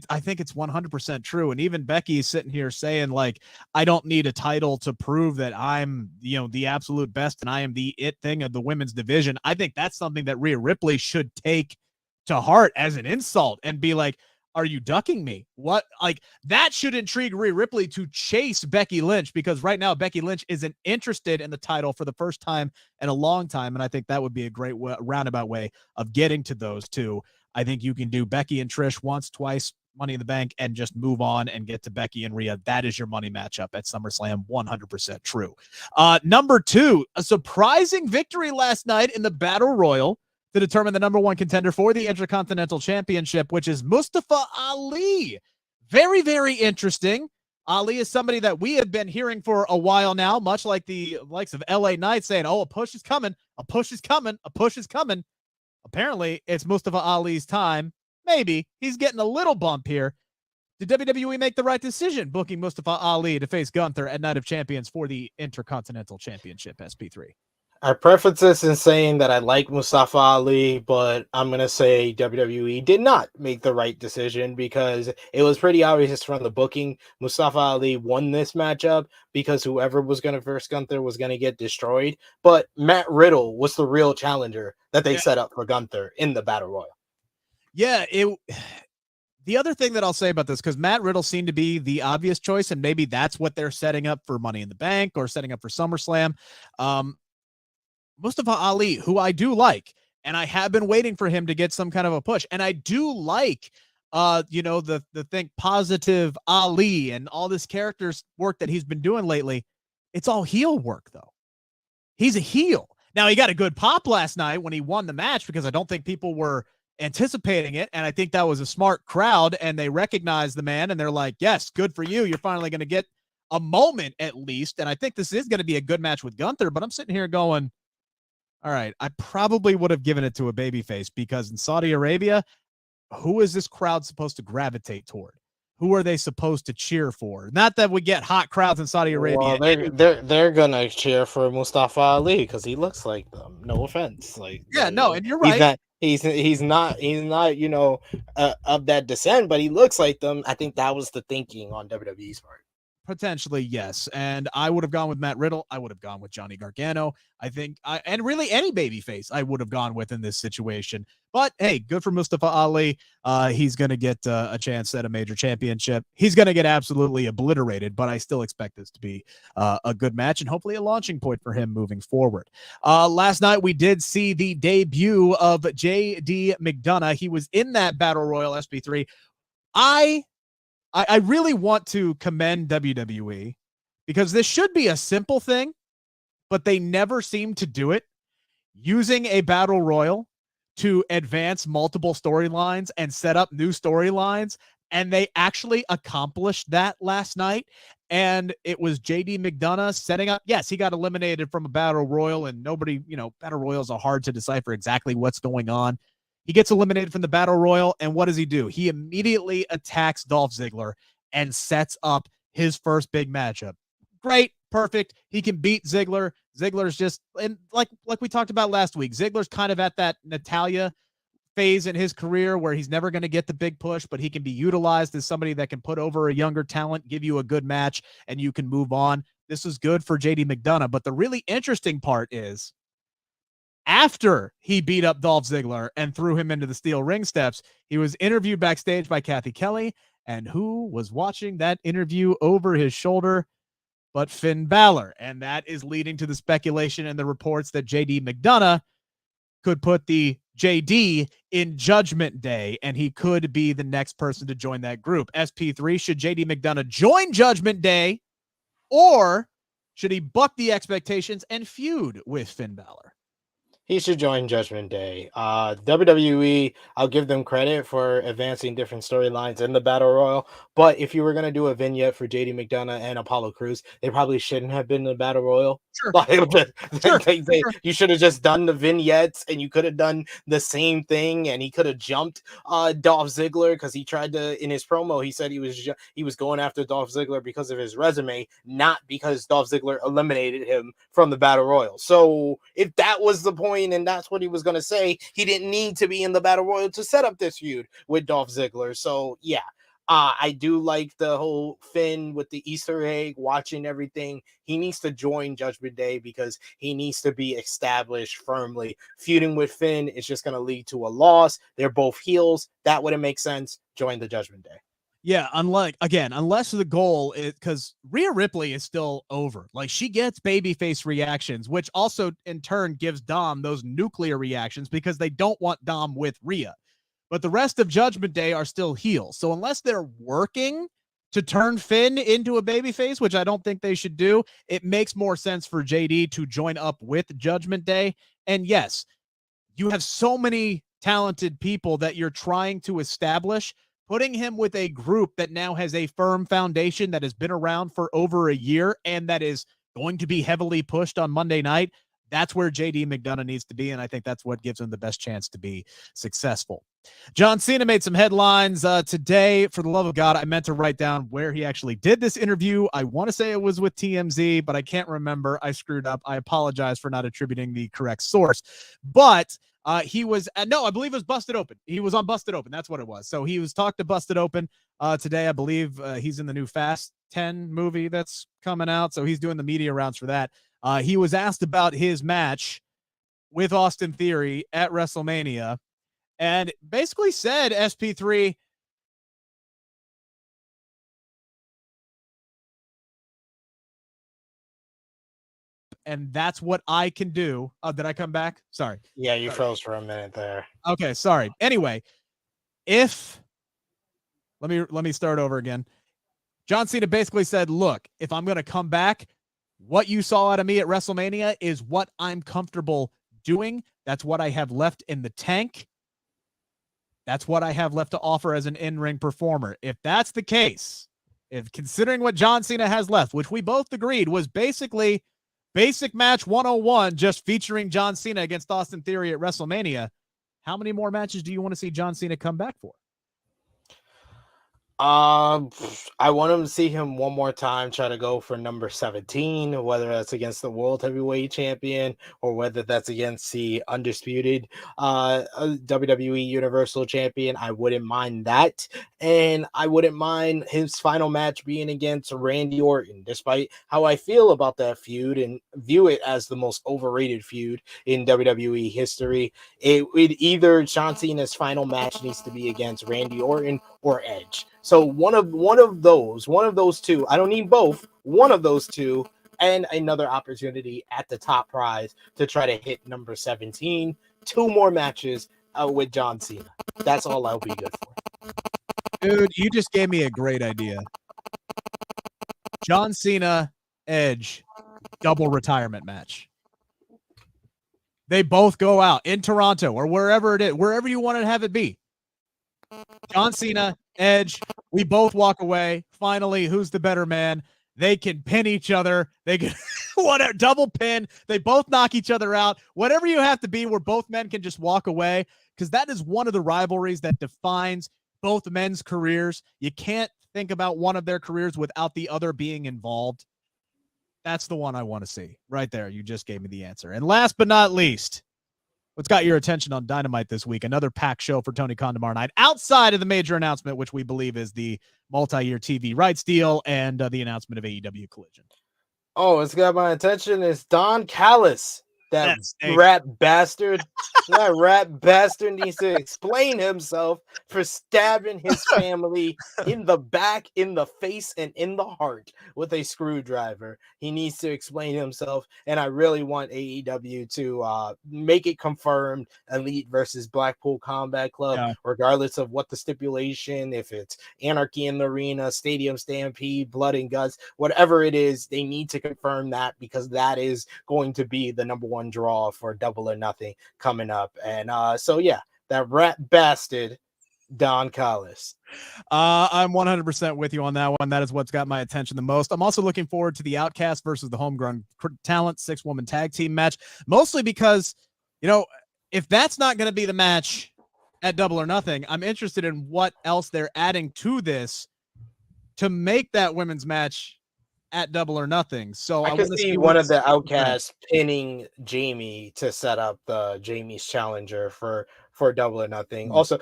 Speaker 2: I think it's 100% true. And even Becky's sitting here saying, like, I don't need a title to prove that I'm, the absolute best and I am the it thing of the women's division. I think that's something that Rhea Ripley should take to heart as an insult and be like, are you ducking me? What? Like, that should intrigue Rhea Ripley to chase Becky Lynch, because right now Becky Lynch isn't interested in the title for the first time in a long time. And I think that would be a great roundabout way of getting to those two. I think you can do Becky and Trish once, twice, Money in the Bank, and just move on and get to Becky and Rhea. That is your money matchup at SummerSlam. 100% true. Number 2, a surprising victory last night in the Battle Royal to determine the number 1 contender for the Intercontinental Championship, which is Mustafa Ali. Very, very interesting. Ali is somebody that we have been hearing for a while now, much like the likes of LA Knight saying, oh, a push is coming, a push is coming, a push is coming. Apparently, it's Mustafa Ali's time. Maybe. He's getting a little bump here. Did WWE make the right decision booking Mustafa Ali to face Gunther at Night of Champions for the Intercontinental Championship, SP3?
Speaker 3: I preface this in saying that I like Mustafa Ali, but I'm going to say WWE did not make the right decision, because it was pretty obvious from the booking. Mustafa Ali won this matchup because whoever was going to verse Gunther was going to get destroyed. But Matt Riddle was the real challenger that they set up for Gunther in the Battle Royal.
Speaker 2: Yeah, the other thing that I'll say about this, because Matt Riddle seemed to be the obvious choice, and maybe that's what they're setting up for Money in the Bank or setting up for SummerSlam. Mustafa Ali, who I do like, and I have been waiting for him to get some kind of a push. And I do like, the Think Positive Ali and all this characters work that he's been doing lately. It's all heel work, though. He's a heel. Now, he got a good pop last night when he won the match, because I don't think people were anticipating it. And I think that was a smart crowd, and they recognized the man, and they're like, yes, good for you. You're finally going to get a moment at least. And I think this is going to be a good match with Gunther, but I'm sitting here going, all right, I probably would have given it to a babyface, because in Saudi Arabia, who is this crowd supposed to gravitate toward? Who are they supposed to cheer for? Not that we get hot crowds in Saudi Arabia.
Speaker 3: Well, they're gonna cheer for Mustafa Ali because he looks like them. No offense, and
Speaker 2: you're right.
Speaker 3: He's not of that descent, but he looks like them. I think that was the thinking on WWE's part.
Speaker 2: Potentially, yes. And I would have gone with Matt Riddle. I would have gone with Johnny Gargano. I think, and really any babyface I would have gone with in this situation. But hey, good for Mustafa Ali. He's going to get a chance at a major championship. He's going to get absolutely obliterated, but I still expect this to be a good match and hopefully a launching point for him moving forward. Last night, we did see the debut of J.D. McDonough. He was in that Battle Royal, SP3. I really want to commend WWE, because this should be a simple thing, but they never seem to do it. Using a Battle Royal to advance multiple storylines and set up new storylines, and they actually accomplished that last night. And it was JD McDonough setting up. Yes, he got eliminated from a Battle Royal, and nobody, Battle Royals are hard to decipher exactly what's going on. He gets eliminated from the Battle Royal, and what does he do? He immediately attacks Dolph Ziggler and sets up his first big matchup. Great, perfect. He can beat Ziggler. Ziggler's just, and like we talked about last week, Ziggler's kind of at that Natalya phase in his career where he's never going to get the big push, but he can be utilized as somebody that can put over a younger talent, give you a good match, and you can move on. This is good for JD McDonough, but the really interesting part is, after he beat up Dolph Ziggler and threw him into the steel ring steps, he was interviewed backstage by Kathy Kelly, And who was watching that interview over his shoulder but Finn Balor? And that is leading to the speculation and the reports that JD McDonough could put the JD in Judgment Day, and he could be the next person to join that group. SP3, should JD McDonough join Judgment Day, or should he buck the expectations and feud with Finn Balor?
Speaker 3: He should join Judgment Day. WWE, I'll give them credit for advancing different storylines in the Battle Royal. But if you were going to do a vignette for JD McDonough and Apollo Crews, they probably shouldn't have been in the Battle Royal.
Speaker 2: Sure.
Speaker 3: You should have just done the vignettes, and you could have done the same thing, and he could have jumped Dolph Ziggler, because he tried to, in his promo, he said he was going after Dolph Ziggler because of his resume, not because Dolph Ziggler eliminated him from the Battle Royal. So if that was the point, and that's what he was going to say, he didn't need to be in the Battle Royal to set up this feud with Dolph Ziggler. So yeah, I do like the whole Finn with the Easter egg, watching everything. He needs to join Judgment Day because he needs to be established firmly. Feuding with Finn is just going to lead to a loss. They're both heels. That wouldn't make sense. Join the Judgment Day.
Speaker 2: Yeah, unless the goal is, because Rhea Ripley is still over. Like, she gets babyface reactions, which also in turn gives Dom those nuclear reactions because they don't want Dom with Rhea. But the rest of Judgment Day are still heels. So unless they're working to turn Finn into a babyface, which I don't think they should do, it makes more sense for JD to join up with Judgment Day. And yes, you have so many talented people that you're trying to establish. Putting him with a group that now has a firm foundation that has been around for over a year and that is going to be heavily pushed on Monday night, that's where JD McDonough needs to be, and I think that's what gives him the best chance to be successful. John Cena made some headlines today. For the love of God, I meant to write down where he actually did this interview. I want to say it was with TMZ, but I can't remember. I screwed up. I apologize for not attributing the correct source. But he was no, I Bleav it was Busted Open. He was on Busted Open. That's what it was. So he was talked to Busted Open today. I Bleav he's in the new Fast 10 movie that's coming out. So he's doing the media rounds for that. He was asked about his match with Austin Theory at WrestleMania and basically said, SP3, and that's what I can do. Did I come back? Sorry.
Speaker 3: Yeah, you froze for a minute there.
Speaker 2: Okay, sorry. Anyway, let me start over again. John Cena basically said, look, if I'm going to come back, what you saw out of me at WrestleMania is what I'm comfortable doing. That's what I have left in the tank. That's what I have left to offer as an in-ring performer. If that's the case, if considering what John Cena has left, which we both agreed was basically Basic Match 101, just featuring John Cena against Austin Theory at WrestleMania, how many more matches do you want to see John Cena come back for?
Speaker 3: I want him to see him one more time, try to go for number 17, whether that's against the World Heavyweight Champion or whether that's against the undisputed WWE Universal Champion. I wouldn't mind that. And I wouldn't mind his final match being against Randy Orton, despite how I feel about that feud and view it as the most overrated feud in WWE history. It either John Cena's final match needs to be against Randy Orton or Edge. So one of those two, I don't need both, one of those two, and another opportunity at the top prize to try to hit number 17. 2 more matches with John Cena. That's all I'll be good for.
Speaker 2: Dude, you just gave me a great idea. John Cena, Edge, double retirement match. They both go out in Toronto or wherever it is, wherever you want to have it be. John Cena, Edge, we both walk away. Finally, who's the better man? They can pin each other. They can whatever, double pin. They both knock each other out. Whatever you have to be where both men can just walk away, because that is one of the rivalries that defines both men's careers. You can't think about one of their careers without the other being involved. That's the one I want to see. Right there. You just gave me the answer. And last but not least, what's got your attention on Dynamite this week? Another packed show for Tony Khan tomorrow night, outside of the major announcement, which we Bleav is the multi-year TV rights deal and the announcement of AEW Collision.
Speaker 3: Oh, it's got my attention. It's Don Callis That
Speaker 2: snake.
Speaker 3: rat bastard. That rat bastard needs to explain himself for stabbing his family in the back, in the face, and in the heart with a screwdriver. He needs to explain himself, and I really want AEW to make it confirmed Elite versus Blackpool Combat Club, regardless of what the stipulation, if it's Anarchy in the Arena, Stadium Stampede, Blood and Guts, whatever it is, they need to confirm that because that is going to be the number one draw for Double or Nothing coming up. And so yeah, that rat bastard Don Callis.
Speaker 2: I'm 100% with you on that one. That is what's got my attention the most. I'm also looking forward to the Outcast versus the Homegrown Talent 6-woman tag team match, mostly because, you know, if that's not going to be the match at Double or Nothing, I'm interested in what else they're adding to this to make that women's match at Double or Nothing. So
Speaker 3: I could see one of the Outcasts pinning Jamie to set up the Jamie's challenger for Double or Nothing. Also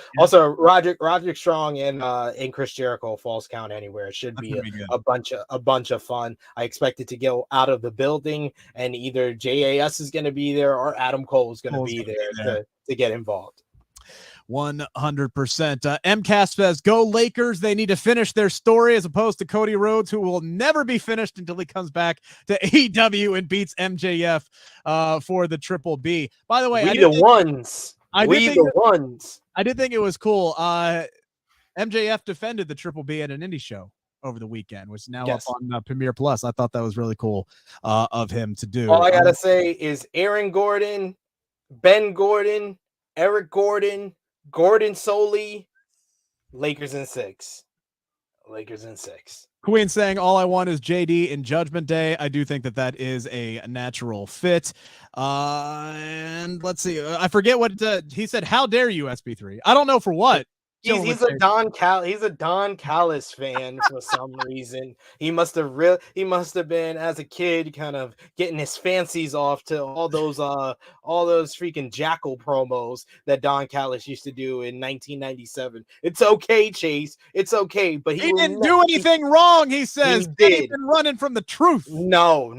Speaker 3: Roderick Strong and Chris Jericho Falls Count Anywhere. It should be a bunch of fun. I expect it to go out of the building, and either JAS is going to be there or Adam Cole is going to be there to get involved.
Speaker 2: 100%. MCAS says, go Lakers. They need to finish their story as opposed to Cody Rhodes, who will never be finished until he comes back to AEW and beats MJF for the Triple B. By the way,
Speaker 3: I did
Speaker 2: think it was cool. MJF defended the Triple B at an indie show over the weekend, which is now up on Premiere Plus. I thought that was really cool of him to do.
Speaker 3: All I got to say is Aaron Gordon, Ben Gordon, Eric Gordon, Gordon Soley, Lakers in 6.
Speaker 2: Queen saying, all I want is JD in Judgment Day. I do think that is a natural fit. And let's see. I forget what he said. How dare you, SP3? I don't know for what.
Speaker 3: He's a Don Callis fan for some reason. He must have been as a kid kind of getting his fancies off to all those freaking Jackal promos that Don Callis used to do in 1997. It's okay, Chase. It's okay, but
Speaker 2: he didn't do anything wrong. He says he's been running from the truth.
Speaker 3: No.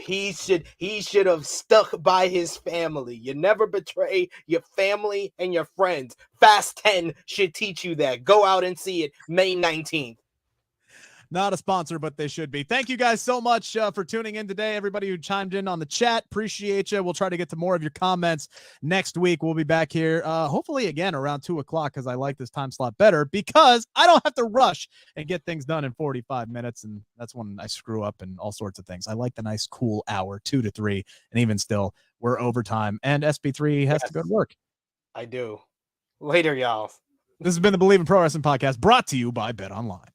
Speaker 3: He should have stuck by his family. You never betray your family and your friends. Fast 10 should teach you that. Go out and see it May 19th.
Speaker 2: Not a sponsor, but they should be. Thank you guys so much for tuning in today. Everybody who chimed in on the chat, appreciate you. We'll try to get to more of your comments next week. We'll be back here hopefully again around 2 o'clock because I like this time slot better because I don't have to rush and get things done in 45 minutes. And that's when I screw up and all sorts of things. I like the nice cool hour, 2 to 3. And even still, we're overtime. And SP3 has to go to work.
Speaker 3: I do. Later, y'all.
Speaker 2: This has been the Bleav in Pro Wrestling podcast brought to you by BetOnline.